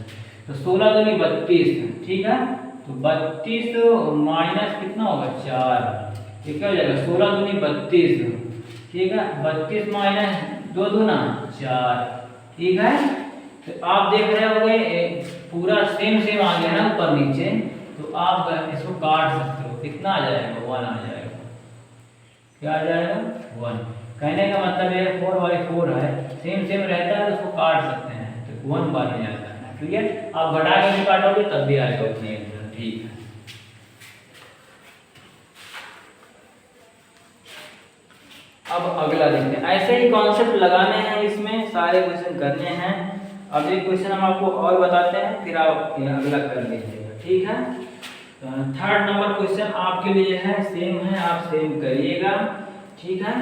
तो 16 दूनी 32, ठीक है। तो 32 माइनस कितना होगा 4, ये क्या हो जाएगा 16 दूनी 32, ठीक है। 32 माइनस 2 दूना 4, ठीक है। तो आप देख रहे होंगे पूरा सेम सेम आ गया ना ऊपर नीचे, तो आप इसको काट सकते हो, कितना आ जाएगा 1 आ जाएगा, क्या आ जाएगा 1। कहने का मतलब है 4/4 है, सेम सेम रहता है तो उसको काट सकते हैं, तो 1 बार नहीं आता है, क्लियर। आप घटा के भी काटोगे तब भी आएगा उतने, ठीक है। अब अगला देखते हैं, ऐसे ही कॉन्सेप्ट लगाने हैं, इसमें सारे क्वेश्चन करने हैं। अब एक क्वेश्चन हम आपको और बताते हैं, फिर आप अगला कर लीजिएगा, ठीक है। थर्ड नंबर क्वेश्चन आपके लिए है, सेम है, आप सेम करिएगा, ठीक है।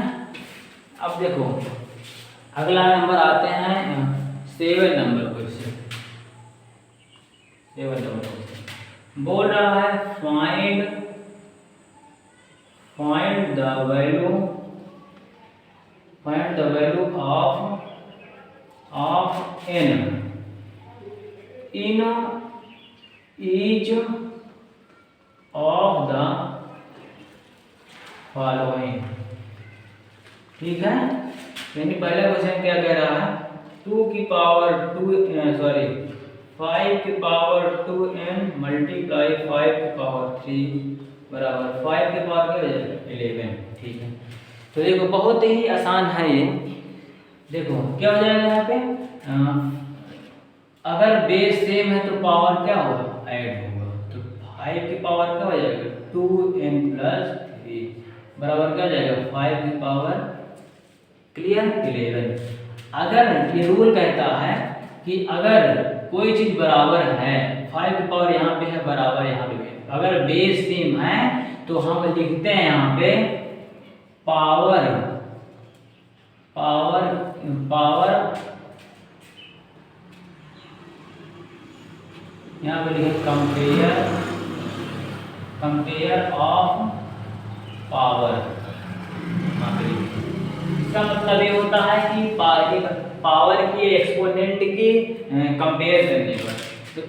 अब देखो अगला नंबर आते हैं 7 नंबर क्वेश्चन। 7 नंबर क्वेश्चन बोल रहा है find the value of n in each of the following, ठीक है। यानी पहला क्वेश्चन क्या कह रहा है, 5 की पावर 2n मल्टीप्लाई 5 की पावर 3 बराबर 5 के पावर क्या हो जाएगा 11, ठीक है। तो देखो बहुत ही आसान है ये, देखो क्या हो जाएगा यहाँ पे अगर बेस सेम है तो पावर क्या होगा, ऐड होगा। तो 5 की पावर क्या हो जाएगा, 2n प्लस 3 बराबर क्या हो जाएगा, 5 की पावर, क्लियर, 11। अगर ये रूल कहता है कि अगर कोई चीज बराबर है, 5 की पावर यहाँ पे है, बराबर यहाँ पे है, अगर बेस सेम है तो हम लिखते हैं यहाँ पे पावर, पावर पावर यहाँ पे लिखे कंपेयर, कंपेयर ऑफ पावर। इसका मतलब ये होता है कि पावर की एक्सपोनेंट की कंपेयर करने पर, तो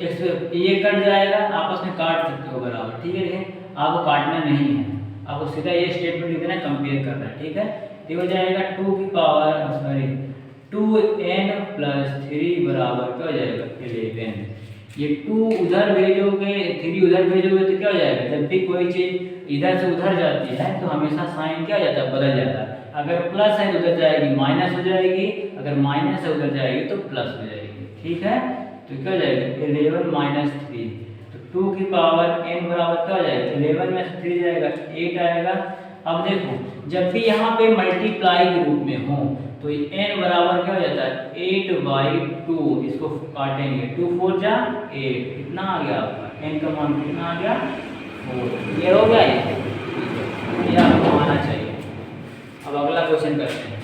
ये कट जाएगा, आपस में काट सकते हो बराबर, ठीक है। आपको काटना नहीं है, आपको सीधा ये स्टेटमेंट लिख देना है, कंपेयर करना है, ठीक है। ये हो जाएगा 2 की पावर, सॉरी 2n प्लस 3 बराबर क्या हो जाएगा, 11। ये 2 उधर भेजोगे, 3 उधर भेजोगे तो क्या हो जाएगा, जब भी कोई चीज इधर से उधर जाती है तो हमेशा साइन क्या हो जाता है, बदल जाता है। अगर प्लस है तो उधर जाएगी माइनस हो जाएगी, अगर माइनस है उधर जाएगी तो प्लस हो जाएगी, ठीक है। तो क्या हो जाएगा, 11 माइनस 3, तो 2 की पावर n बराबर क्या हो जाएगा, 11 में से 3 जाएगा 8 आएगा। अब देखो जब भी यहाँ पे मल्टीप्लाई के रूप में हो तो n बराबर क्या हो जाता है, 8/2, इसको काटेंगे, 2 4 जा 8, कितना आ गया आपका, n का मान कितना आ गया, 4। ये हो गया, ये आपको आना चाहिए। अब अगला क्वेश्चन करते हैं।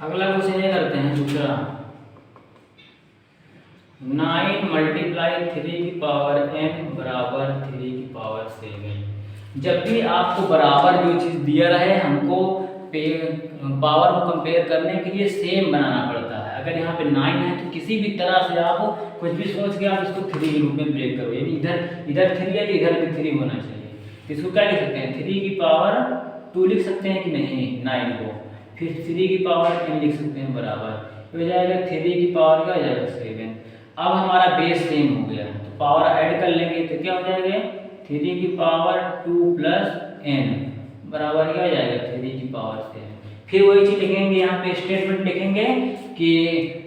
अगला क्वेश्चन ये करते हैं दूसरा, 9 मल्टीप्लाई 3 की पावर n बराबर 3 की पावर 7। जब भी आपको बराबर जो चीज़ दिया रहे, हमको पावर को कंपेयर करने के लिए सेम बनाना पड़ता है। अगर यहाँ पे 9 है तो किसी भी तरह से आप कुछ भी सोच के आप इसको 3 के रूप में ब्रेक करो, यानी इधर 3 है तो इधर भी 3 होना चाहिए। तो इसको क्या लिख सकते हैं, 3 की पावर 2 लिख सकते हैं कि नहीं, 9 को, फिर 3 की पावर n लिख सकते हैं बराबर, तो हो जाएगा 3 की पावर क्या हो जाएगा, 7। अब हमारा बेस सेम हो गया तो पावर ऐड कर लेंगे तो क्या हो जाएगा, 3 की पावर 2 प्लस n बराबर क्या हो जाएगा, 3 की पावर 7। फिर वही चीज लिखेंगे, यहाँ पे स्टेटमेंट लिखेंगे कि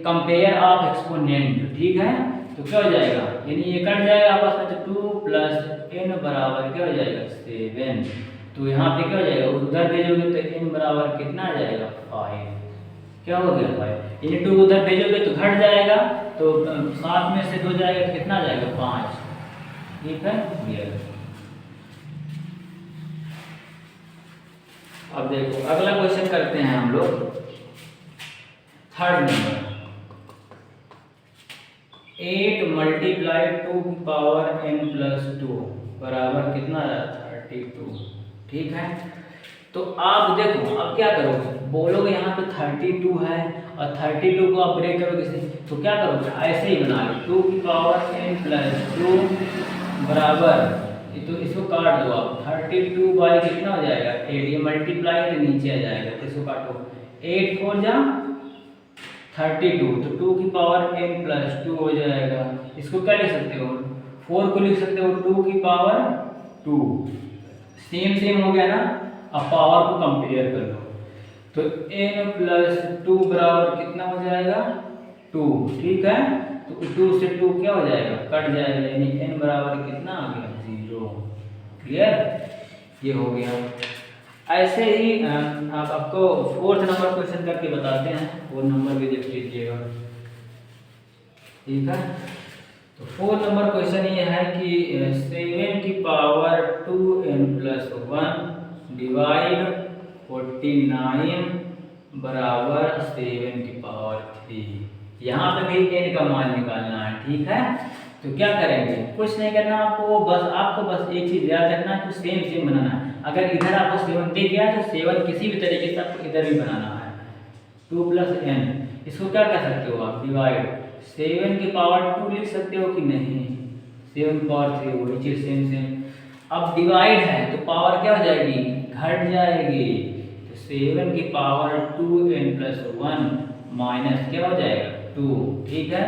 कंपेयर ऑफ एक्सपोनेंट, ठीक है। तो क्या हो जाएगा, यानी ये कट जाएगा आपस में, तो 2 प्लस n बराबर क्या हो जाएगा, 7। तो यहाँ पे क्या हो जाएगा, उधर भेजोगे तो n बराबर कितना आ जाएगा, 5। क्या हो गया, 5। यानी 2 उधर भेजोगे तो घट जाएगा, तो 7 में से 2 जाएगा तो कितना आ जाएगा, 5, ठीक है, क्लियर। अब देखो अगला क्वेश्चन करते हैं हम लोग, 3rd नंबर, 8 मल्टीप्लाई 2 की पावर n प्लस 2 बराबर कितना आ रहा है, 32, ठीक है। तो आप देखो अब क्या करोगे, बोलोगे यहाँ पे 32 है और 32 को आप ब्रेक करोगे से, तो क्या करोगे, ऐसे ही बना लो, 2 की पावर n प्लस 2 बराबर, तो इसको काट दो आप, 32 बाई कितना हो जाएगा, 8, ये मल्टीप्लाई तो नीचे आ जाएगा, तो इसको काटो, 8 4 जा 32, तो 2 की पावर n प्लस 2 हो जाएगा। इसको क्या लिख सकते हो, 4 को लिख सकते हो 2 की पावर 2, सेम हो गया ना। अब पावर को कंपेयर कर लो, तो n प्लस 2 बराबर कितना हो जाएगा, 2, ठीक है। तो 2 से 2 क्या हो जाएगा, कट जाएगा, यानी n बराबर कितना आ गया, 0, क्लियर, ये हो गया। ऐसे ही आप आपको 4th नंबर क्वेश्चन करके बताते हैं, 4 नंबर भी देख लीजिएगा, ठीक है। तो 4 नंबर क्वेश्चन ये है कि 7 की पावर 2n प्लस 1 डिवाइड 49 बराबर 7 की पावर 3। यहाँ पे भी n का मान निकालना है, ठीक है। तो क्या करेंगे, कुछ नहीं करना आपको, बस एक चीज याद रखना है, तो सेम बनाना है। अगर इधर आपको 7 दिख गया तो 7 किसी भी तरीके से आपको इधर भी बनाना है, 2 प्लस n, इसको क्या कर सकते हो आप, डिवाइड 7 की पावर 2 लिख सकते हो कि नहीं, 7 की पावर 3, वही चीज सेम। अब डिवाइड है तो पावर क्या हो जाएगी, घट जाएगी, तो 7 की पावर 2n प्लस 1 माइनस क्या हो जाएगा, 2, ठीक है,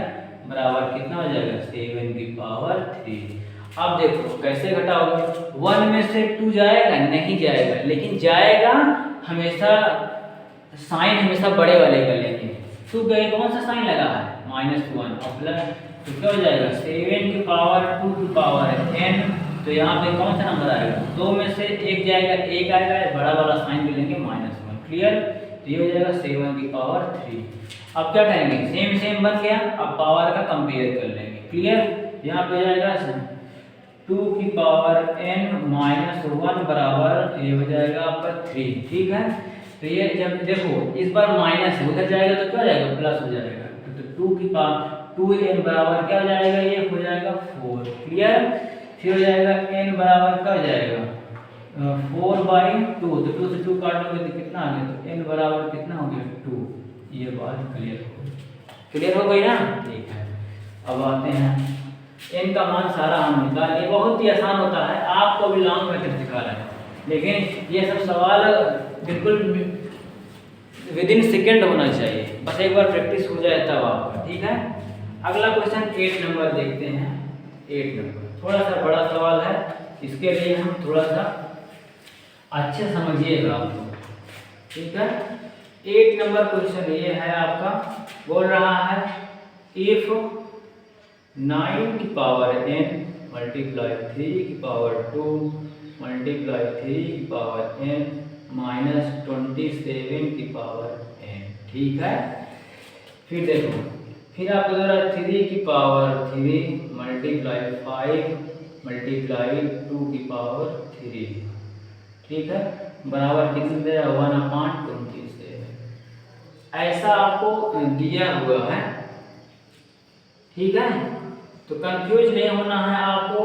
बराबर कितना हो जाएगा, 7 की पावर 3। अब देखो कैसे घटाओगे, 1 में से 2 जाएगा, नहीं जाएगा, लेकिन जाएगा हमेशा साइन हमेशा बड़े वाले का लेंगे। टू का कौन सा साइन लगा है, -1 और प्लस, तो क्या हो जाएगा 7 की पावर 2 की पावर n। तो यहाँ पे कौन सा नंबर आएगा, दो में से एक जाएगा, एक आएगा, बड़ा वाला साइन भी लेंगे -1। क्लियर, तो ये हो जाएगा 7 की पावर 3। अब क्या करेंगे, सेम सेम बन गया, अब पावर का कंपेयर कर लेंगे। क्लियर, यहाँ पे हो जाएगा 2 की पावर n-1 बराबर, ये हो जाएगा आपका 3। ठीक है, तो ये जब देखो इस बार माइनस है, उधर जाएगा तो क्या हो जाएगा, प्लस हो जाएगा। तो 2 की पावर 2n बराबर क्या हो जाएगा, ये हो जाएगा 4। क्लियर, फिर हो जाएगा n बराबर क्या हो जाएगा 4/2। तो 2 से 2 काटोगे तो कितना आ गया, तो n बराबर कितना हो गया 2। ये बात क्लियर हो गई, क्लियर हो गई ना। ठीक है, अब आते हैं n का मान सारा हम निकाल, ये बहुत ही आसान होता है, आपको भी लॉन्ग मेथड सिखा रहा है, लेकिन ये सब सवाल बिल्कुल विद इन सेकेंड होना चाहिए, बस एक बार प्रैक्टिस हो जाए तब आपका। ठीक है, अगला क्वेश्चन 8 नंबर देखते हैं। 8 नंबर थोड़ा सा बड़ा सवाल है, इसके लिए हम थोड़ा सा अच्छे समझिएगा आप लोग। ठीक है, 8 नंबर क्वेश्चन ये है आपका, बोल रहा है इफ 9 की पावर n मल्टीप्लाई 3 की पावर 2 मल्टीप्लाई 3 की पावर n माइनस 27 की पावर n। ठीक है, फिर देखो, फिर आपको दे रहा है 3 की पावर 3 मल्टीप्लाई 5 मल्टीप्लाई 2 की पावर 3। ठीक है, बराबर कितने दे रहा है 1/27। ऐसा आपको दिया हुआ है। ठीक है, तो कंफ्यूज नहीं होना है आपको,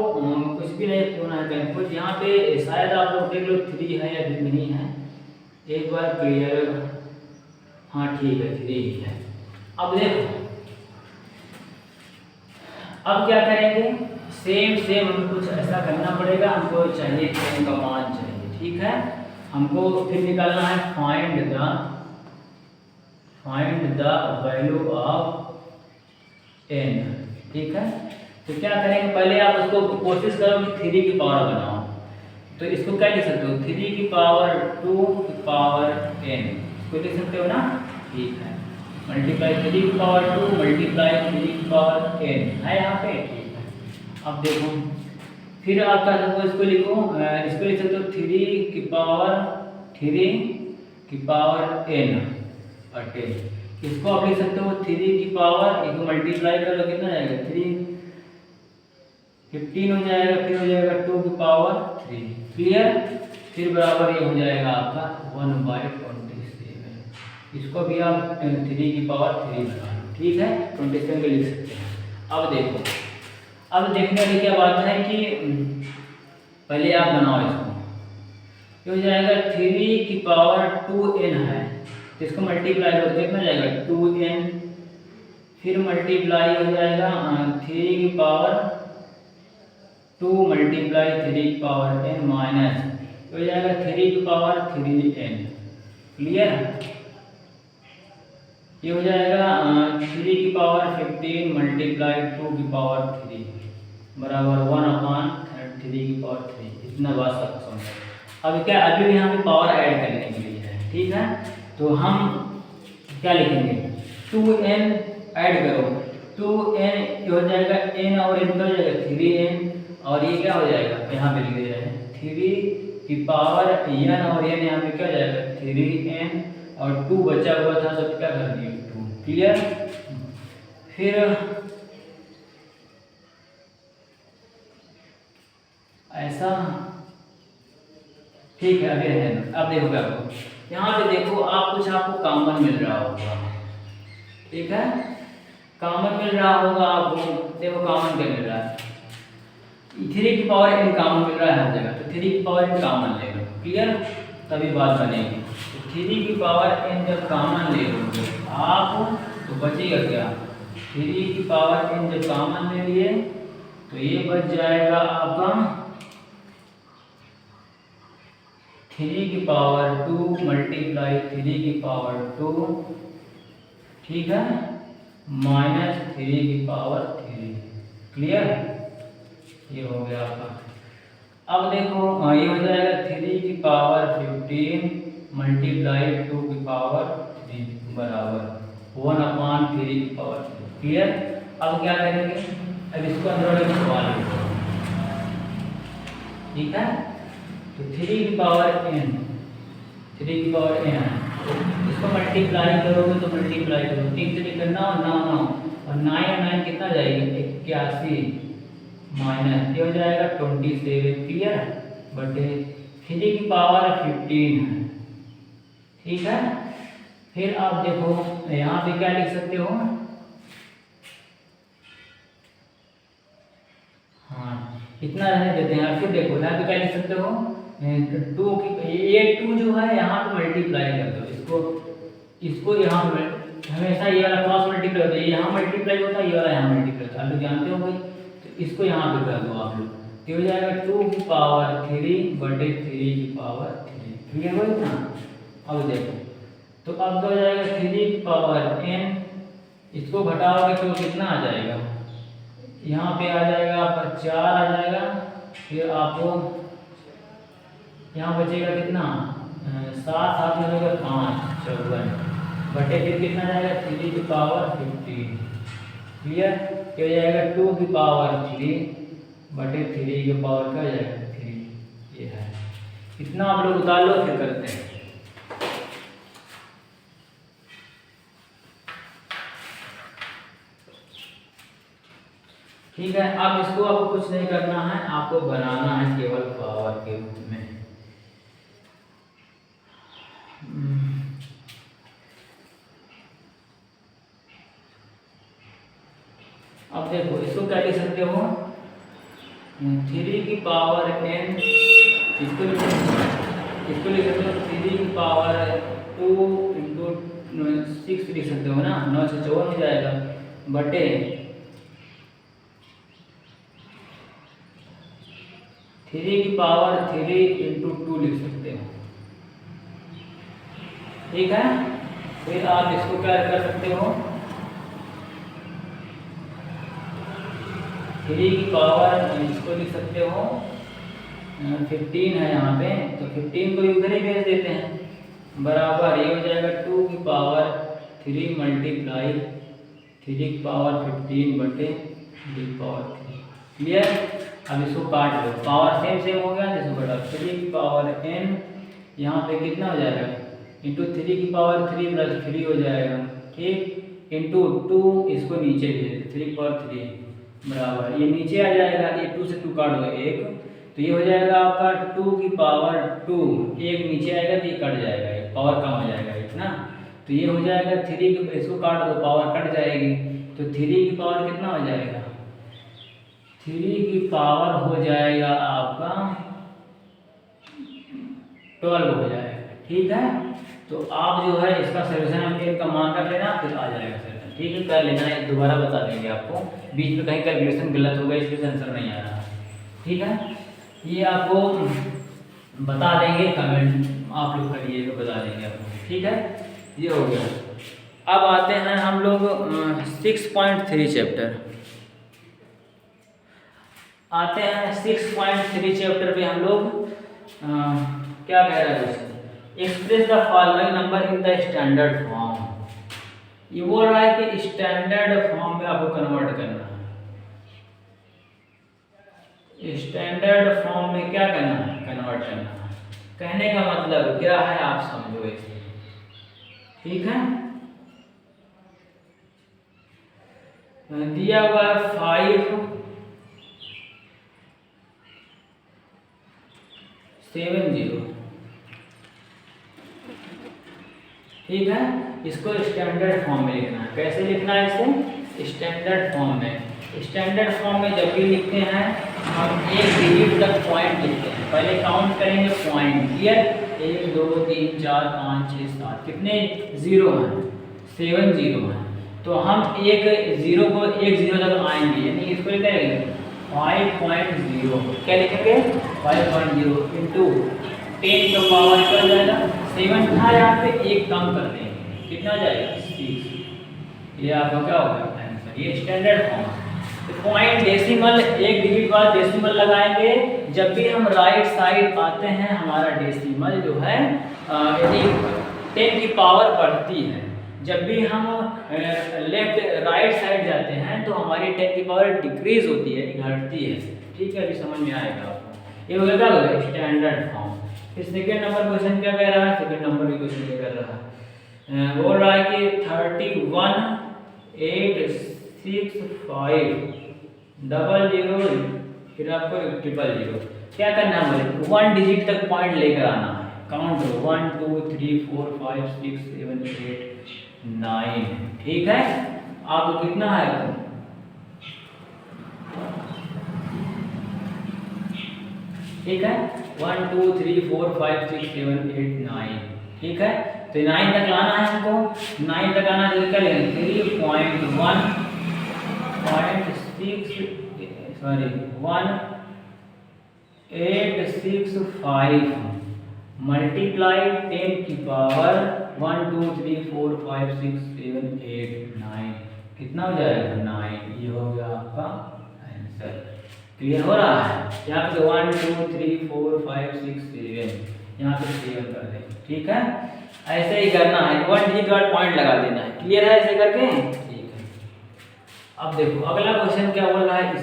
कुछ भी नहीं होना है कंफ्यूज। यहाँ पे शायद आप लोग देख लो 3 है या नहीं है, एक बार क्लियर। हाँ ठीक है, 3 ही है। अब देखो, अब क्या करेंगे, सेम सेम हमें कुछ ऐसा करना पड़ेगा, हमको चाहिए n का मान चाहिए। ठीक है, हमको फिर निकालना है find the value of n। ठीक है, तो क्या करेंगे, पहले आप उसको कोशिश करो कि 3 की पावर बनाओ, तो इसको क्या लिख सकते हो 3 की पावर 2 की पावर n, इसको लिख सकते हो ना। ठीक है, मल्टीप्लाई 3 की पावर 2 मल्टीप्लाई 3 की पावर n है यहाँ पे। ठीक है, अब देखो, फिर आप क्या सकते हो, इसको लिख सकते हो 3 की पावर n और 10। इसको आप लिख सकते हो 3 की पावर, एक मल्टीप्लाई कर लो, कितना जाएगा 3 15 हो जाएगा, फिर हो जाएगा 2 की पावर 3। क्लियर, फिर बराबर ये हो जाएगा आपका 1/27। इसको भी आप 3 की पावर 3 बना लो। ठीक है, 27 लिख सकते हैं। अब देखो, अब देखने की क्या बात है कि पहले आप बनाओ इसको, ये हो जाएगा 3 की पावर 2n है, तो इसको मल्टीप्लाई करो, कितना जाएगा 2n, फिर मल्टीप्लाई हो जाएगा 3 की पावर 2 मल्टीप्लाई 3 की पावर n माइनस, तो हो जाएगा 3 की पावर 3n। क्लियर, ये हो जाएगा 3 की पावर 15 मल्टीप्लाई 2 की पावर 3 बराबर 1/3 की पावर 3। इतना बात सब समझो। अब क्या, अभी भी यहाँ पे पावर ऐड करने के लिए है। ठीक है, तो हम क्या लिखेंगे 2n ऐड करो, 2n हो जाएगा n और n का हो जाएगा 3n, और ये क्या हो जाएगा, यहाँ पे लिख दे रहे हैं 3 की पावर n और n, यहाँ पे क्या हो जाएगा 3n, और 2 बचा हुआ था तो क्या कर दिए 2। क्लियर, फिर ऐसा। ठीक है, अभी है, अब देखो क्या करो, यहाँ पे देखो आप कुछ आपको कॉमन मिल रहा होगा। ठीक है, कॉमन मिल रहा होगा आपको, देखो कॉमन क्या मिल रहा है, 3 की पावर n कॉमन मिल रहा है हर जगह, तो 3 की पावर n कॉमन ले लो। क्लियर, तभी बात बनेगी। 3 की पावर n जब कॉमन ले लोगे आप, तो बचेगा क्या, 3 की पावर n जब कॉमन ले लिए तो ये बच जाएगा आपका 3 की पावर 2 मल्टीप्लाई 3 की पावर 2। ठीक है, माइनस 3 की पावर 3। क्लियर, ये हो गया आपका। अब देखो ये हो जाएगा 3 की पावर 15 मल्टीप्लाई 2 की पावर 3 बराबर 1/3 की पावर 3। क्लियर। अब क्या करेंगे, अब इसको अंदर सवाल लिखो, ठीक है। तो 3 की पावर n, 3 की पावर n है, तो इसको मल्टीप्लाई करोगे तो मल्टीप्लाई करो 3 से लेकर 9 9 9 और 9 और 9 कितना जाएगी 81 माइनस ये हो जाएगा 27। क्लियर। बटे 3 की पावर 15 है, ठीक है। फिर आप देखो यहाँ पे क्या लिख सकते हो, हाँ इतना रहने देते हैं। फिर देखो यहाँ पे क्या लिख सकते हो, 2 की ये 2 जो है यहाँ पे मल्टीप्लाई कर दो, इसको यहाँ हमेशा ये वाला क्रॉस मल्टीप्लाई होता है, ये यहाँ मल्टीप्लाई होता है, ये वाला यहाँ मल्टीप्लाई होता है, आप लोग जानते हो भाई। तो इसको यहाँ पे कर दो आप लोग, तो हो जाएगा 2 की पावर 3 बटे 3 की पावर 3। क्लियर हो ना। अब देखो तो अब क्या हो जाएगा 3 की पावर n, इसको घटाओगे तो कितना आ जाएगा, यहाँ पे आ जाएगा आपका 4 आ जाएगा। फिर आपको यहाँ बचेगा कितना 7 7 में होगा 5 54 बटे फिर कितना जाएगा 3 की पावर 15। क्लियर। क्या हो जाएगा 2 की पावर 3 बटे 3 की पावर क्या हो जाएगा 3। ये है, इतना आप लोग उतार लो फिर करते हैं। ठीक है। अब इसको आपको कुछ नहीं करना है, आपको बनाना है केवल पावर के रूप में। अब देखो इसको क्या लिख सकते हो, 3 की पावर n, इसको लिख सकते हो 3 की पावर 2 इंटू 6 लिख सकते हो ना, 9 से 54 हो जाएगा बटे 3 की पावर 3 इंटू 2 लिख सकते हो, ठीक है। फिर आप इसको क्या कर सकते हो, 3 की पावर इसको लिख सकते हो 15 है यहाँ पे, तो 15 को उधर ही भेज देते हैं बराबर ये हो जाएगा 2 की पावर 3 मल्टीप्लाई 3 की पावर 15 बटे 3 की पावर 3। क्लियर। अब इसको काट लो, पावर सेम हो गया, इसको घटाओ 3 की पावर n, यहाँ पे कितना हो जाएगा इंटू 3 की पावर 3 प्लस 3 हो जाएगा, ठीक, इंटू 2 इसको नीचे भेज 3 की पावर 3 बराबर ये नीचे आ जाएगा, ये 2 से 2 काट दो 1, तो ये हो जाएगा आपका 2 की पावर 2, एक नीचे आएगा तो ये कट जाएगा, ये पावर कम हो जाएगा इतना, तो ये हो जाएगा 3 की, इसको काट दो पावर कट जाएगी, तो 3 की पावर कितना हो जाएगा 3 की पावर हो जाएगा आपका 12 हो जाएगा, ठीक है। तो आप जो है इसका सोल्यूशन हम का मान कर लेना, फिर आ जाएगा सोल्यूशन, ठीक है। कर लेना, दोबारा बता देंगे आपको, बीच में कहीं कैलकुलेशन गलत होगा इसलिए आंसर नहीं आ रहा, ठीक है। ये आपको बता देंगे, कमेंट आप लोग करिए तो बता देंगे आपको, ठीक है। ये हो गया। अब आते हैं हम लोग 6.3 चैप्टर, आते हैं 6.3 चैप्टर पे हम लोग क्या कह रहा है, express the following number in the standard form. ये बोल रहा है कि स्टैंडर्ड फॉर्म में आपको कन्वर्ट करना है, स्टैंडर्ड फॉर्म में क्या करना है कन्वर्ट करना है। कहने का मतलब क्या है आप समझो इसे, ठीक है। दिया हुआ है 5 7 0, ठीक है। इसको स्टैंडर्ड फॉर्म में लिखना है। कैसे लिखना है इसे स्टैंडर्ड फॉर्म में, स्टैंडर्ड फॉर्म में जब भी लिखते हैं हम एक डिजिट तक पॉइंट लिखते हैं, पहले काउंट करेंगे पॉइंट, क्लियर। 1 2 3 4 5 6 7 कितने 0 हैं 7 0 हैं, तो हम एक 0 को एक 0 तक आएंगे, यानी इसको करेंगे 5.0, क्या लिखेंगे 5.0 इंटू 10 का पावर क्या हो जाएगा 7 था, यहाँ पे एक कम कर देंगे, कितना जाएगा 6। ये आपका क्या होगा आंसर, ये स्टैंडर्ड फॉर्म। तो पॉइंट डेसिमल एक डिजिट बाद डेसिमल लगाएंगे, जब भी हम राइट साइड आते हैं हमारा डेसिमल जो है यदि 10 की पावर बढ़ती है, जब भी हम लेफ्ट राइट साइड जाते हैं तो हमारी 10 की पावर डिक्रीज होती है, घटती है। ठीक है, अभी समझ में आएगा आपको। ये हो गया स्टैंडर्ड फॉर्म। फिर सेकेंड नंबर क्वेश्चन क्या कह रहा है, सेकेंड नंबर की क्वेश्चन क्या कर रहा है, बोल रहा है कि 31,865,00 फिर आपको 000 क्या करना है, बोले 1 डिजिट तक पॉइंट लेकर आना है। काउंट करो 1 2 3 4 5 6 7 8 9। ठीक है, आपको कितना है, ठीक है 1 2 3 4 5 6 7 8 9। ठीक है, तो 9 तक लाना है हमको। 9 तक आना है तो क्या लेंगे 1865 मल्टीप्लाई 10 की पावर 1 2 3 4 5 6 7 8 9 कितना हो जाएगा 9। ये हो गया आपका आंसर। क्लियर हो रहा है, यहाँ पे 1 2 3 4 5 6 7 यहाँ पे 7 कर दें। ठीक है, ऐसे ही करना है, 1 डिजिट बाद पॉइंट लगा देना है। क्लियर है ऐसे करके, ठीक है। अब देखो अगला क्वेश्चन क्या बोल रहा है,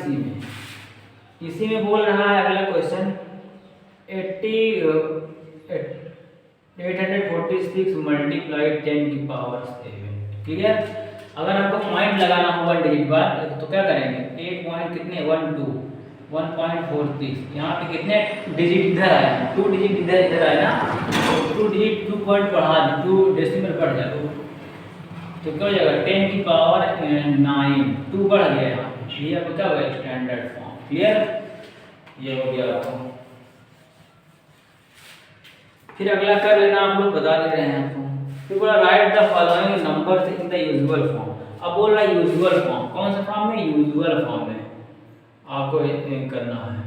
इसी में बोल रहा है अगला क्वेश्चन 846 मल्टीप्लाई 10 की पावर 7। क्लियर, अगर आपको पॉइंट लगाना हो 1 डिजिट बाद तो क्या करेंगे, 8 पॉइंट कितने 1 2 1.43, यहाँ पे कितने डिजिट इधर आया, 2 डिजिट इधर आया ना, 2 डिजिट 2 पॉइंट बढ़ा दें, 2 डेसिमल बढ़ जाए तो क्या हो जाएगा 10 की पावर 9, 2 बढ़ गया यहाँ। ये आपको क्या होगा स्टैंडर्ड फॉर्म। क्लियर, ये हो गया आपको। फिर अगला कर लेना, आप लोग बता दे रहे हैं आपको। फिर बोला right the following numbers in the usual form. अब बोल रहा है यूजुअल फॉर्म, कौन सा फॉर्म में, यूजुअल फॉर्म में आपको करना है,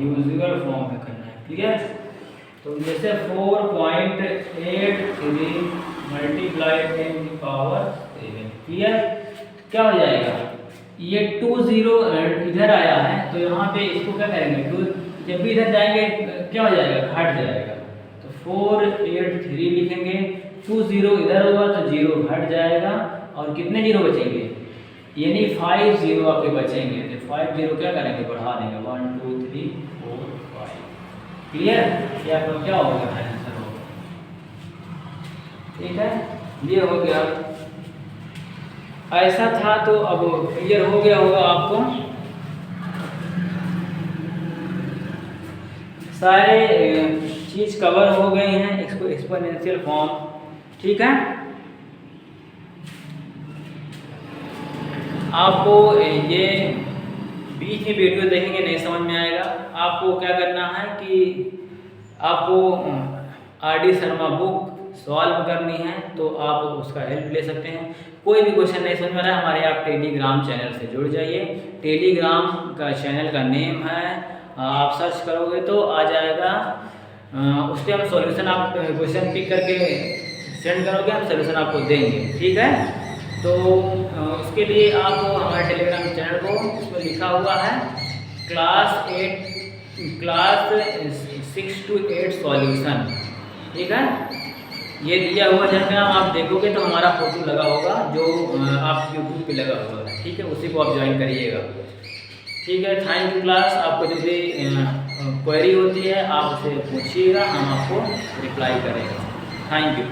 यूजुअल फॉर्म में करना है। क्लियर, तो जैसे 4.83 मल्टीप्लाई 10 की पावर 7। क्लियर, क्या हो जाएगा, ये 20 इधर आया है तो यहाँ पे इसको क्या करेंगे, 2 जब भी इधर जाएंगे क्या हो जाएगा, घट जाएगा, तो 483 लिखेंगे। 20 इधर होगा तो 0 घट जाएगा और कितने 0 बचेंगे, यानी 5 0 आपके बचेंगे। तो 5 0 क्या करेंगे, बढ़ा देंगे 1 2 3 4 5। क्लियर, ये आपका क्या हो गया, आंसर हो गया। ठीक है, ये हो गया। ऐसा था तो अब क्लियर हो गया होगा आपको, सारे चीज कवर हो गई हैं, एक्सपोनेंशियल फॉर्म। ठीक है, आपको ये बीच में वीडियो देखेंगे नहीं समझ में आएगा। आपको क्या करना है कि आपको RD शर्मा बुक सॉल्व करनी है तो आप उसका हेल्प ले सकते हैं। कोई भी क्वेश्चन नहीं समझ में आ रहा है, हमारे आप टेलीग्राम चैनल से जुड़ जाइए। टेलीग्राम का चैनल का नेम है, आप सर्च करोगे तो आ जाएगा, उस पर हम सॉल्यूशन, आप क्वेश्चन पिक करके सेंड करोगे, हम सॉल्यूशन आपको देंगे। ठीक है, तो उसके लिए आप हमारे टेलीग्राम चैनल को, उसमें लिखा हुआ है क्लास 6 to 8 सॉल्यूशन। ठीक है, ये दिया हुआ जहाँ नाम आप देखोगे तो हमारा फोटो लगा होगा जो आप यूट्यूब पे लगा हुआ है। ठीक है, उसी को आप ज्वाइन करिएगा। ठीक है, थैंक यू क्लास। आपको जो भी क्वेरी होती है आप उसे पूछिएगा, हम आपको रिप्लाई करेंगे। Thank you.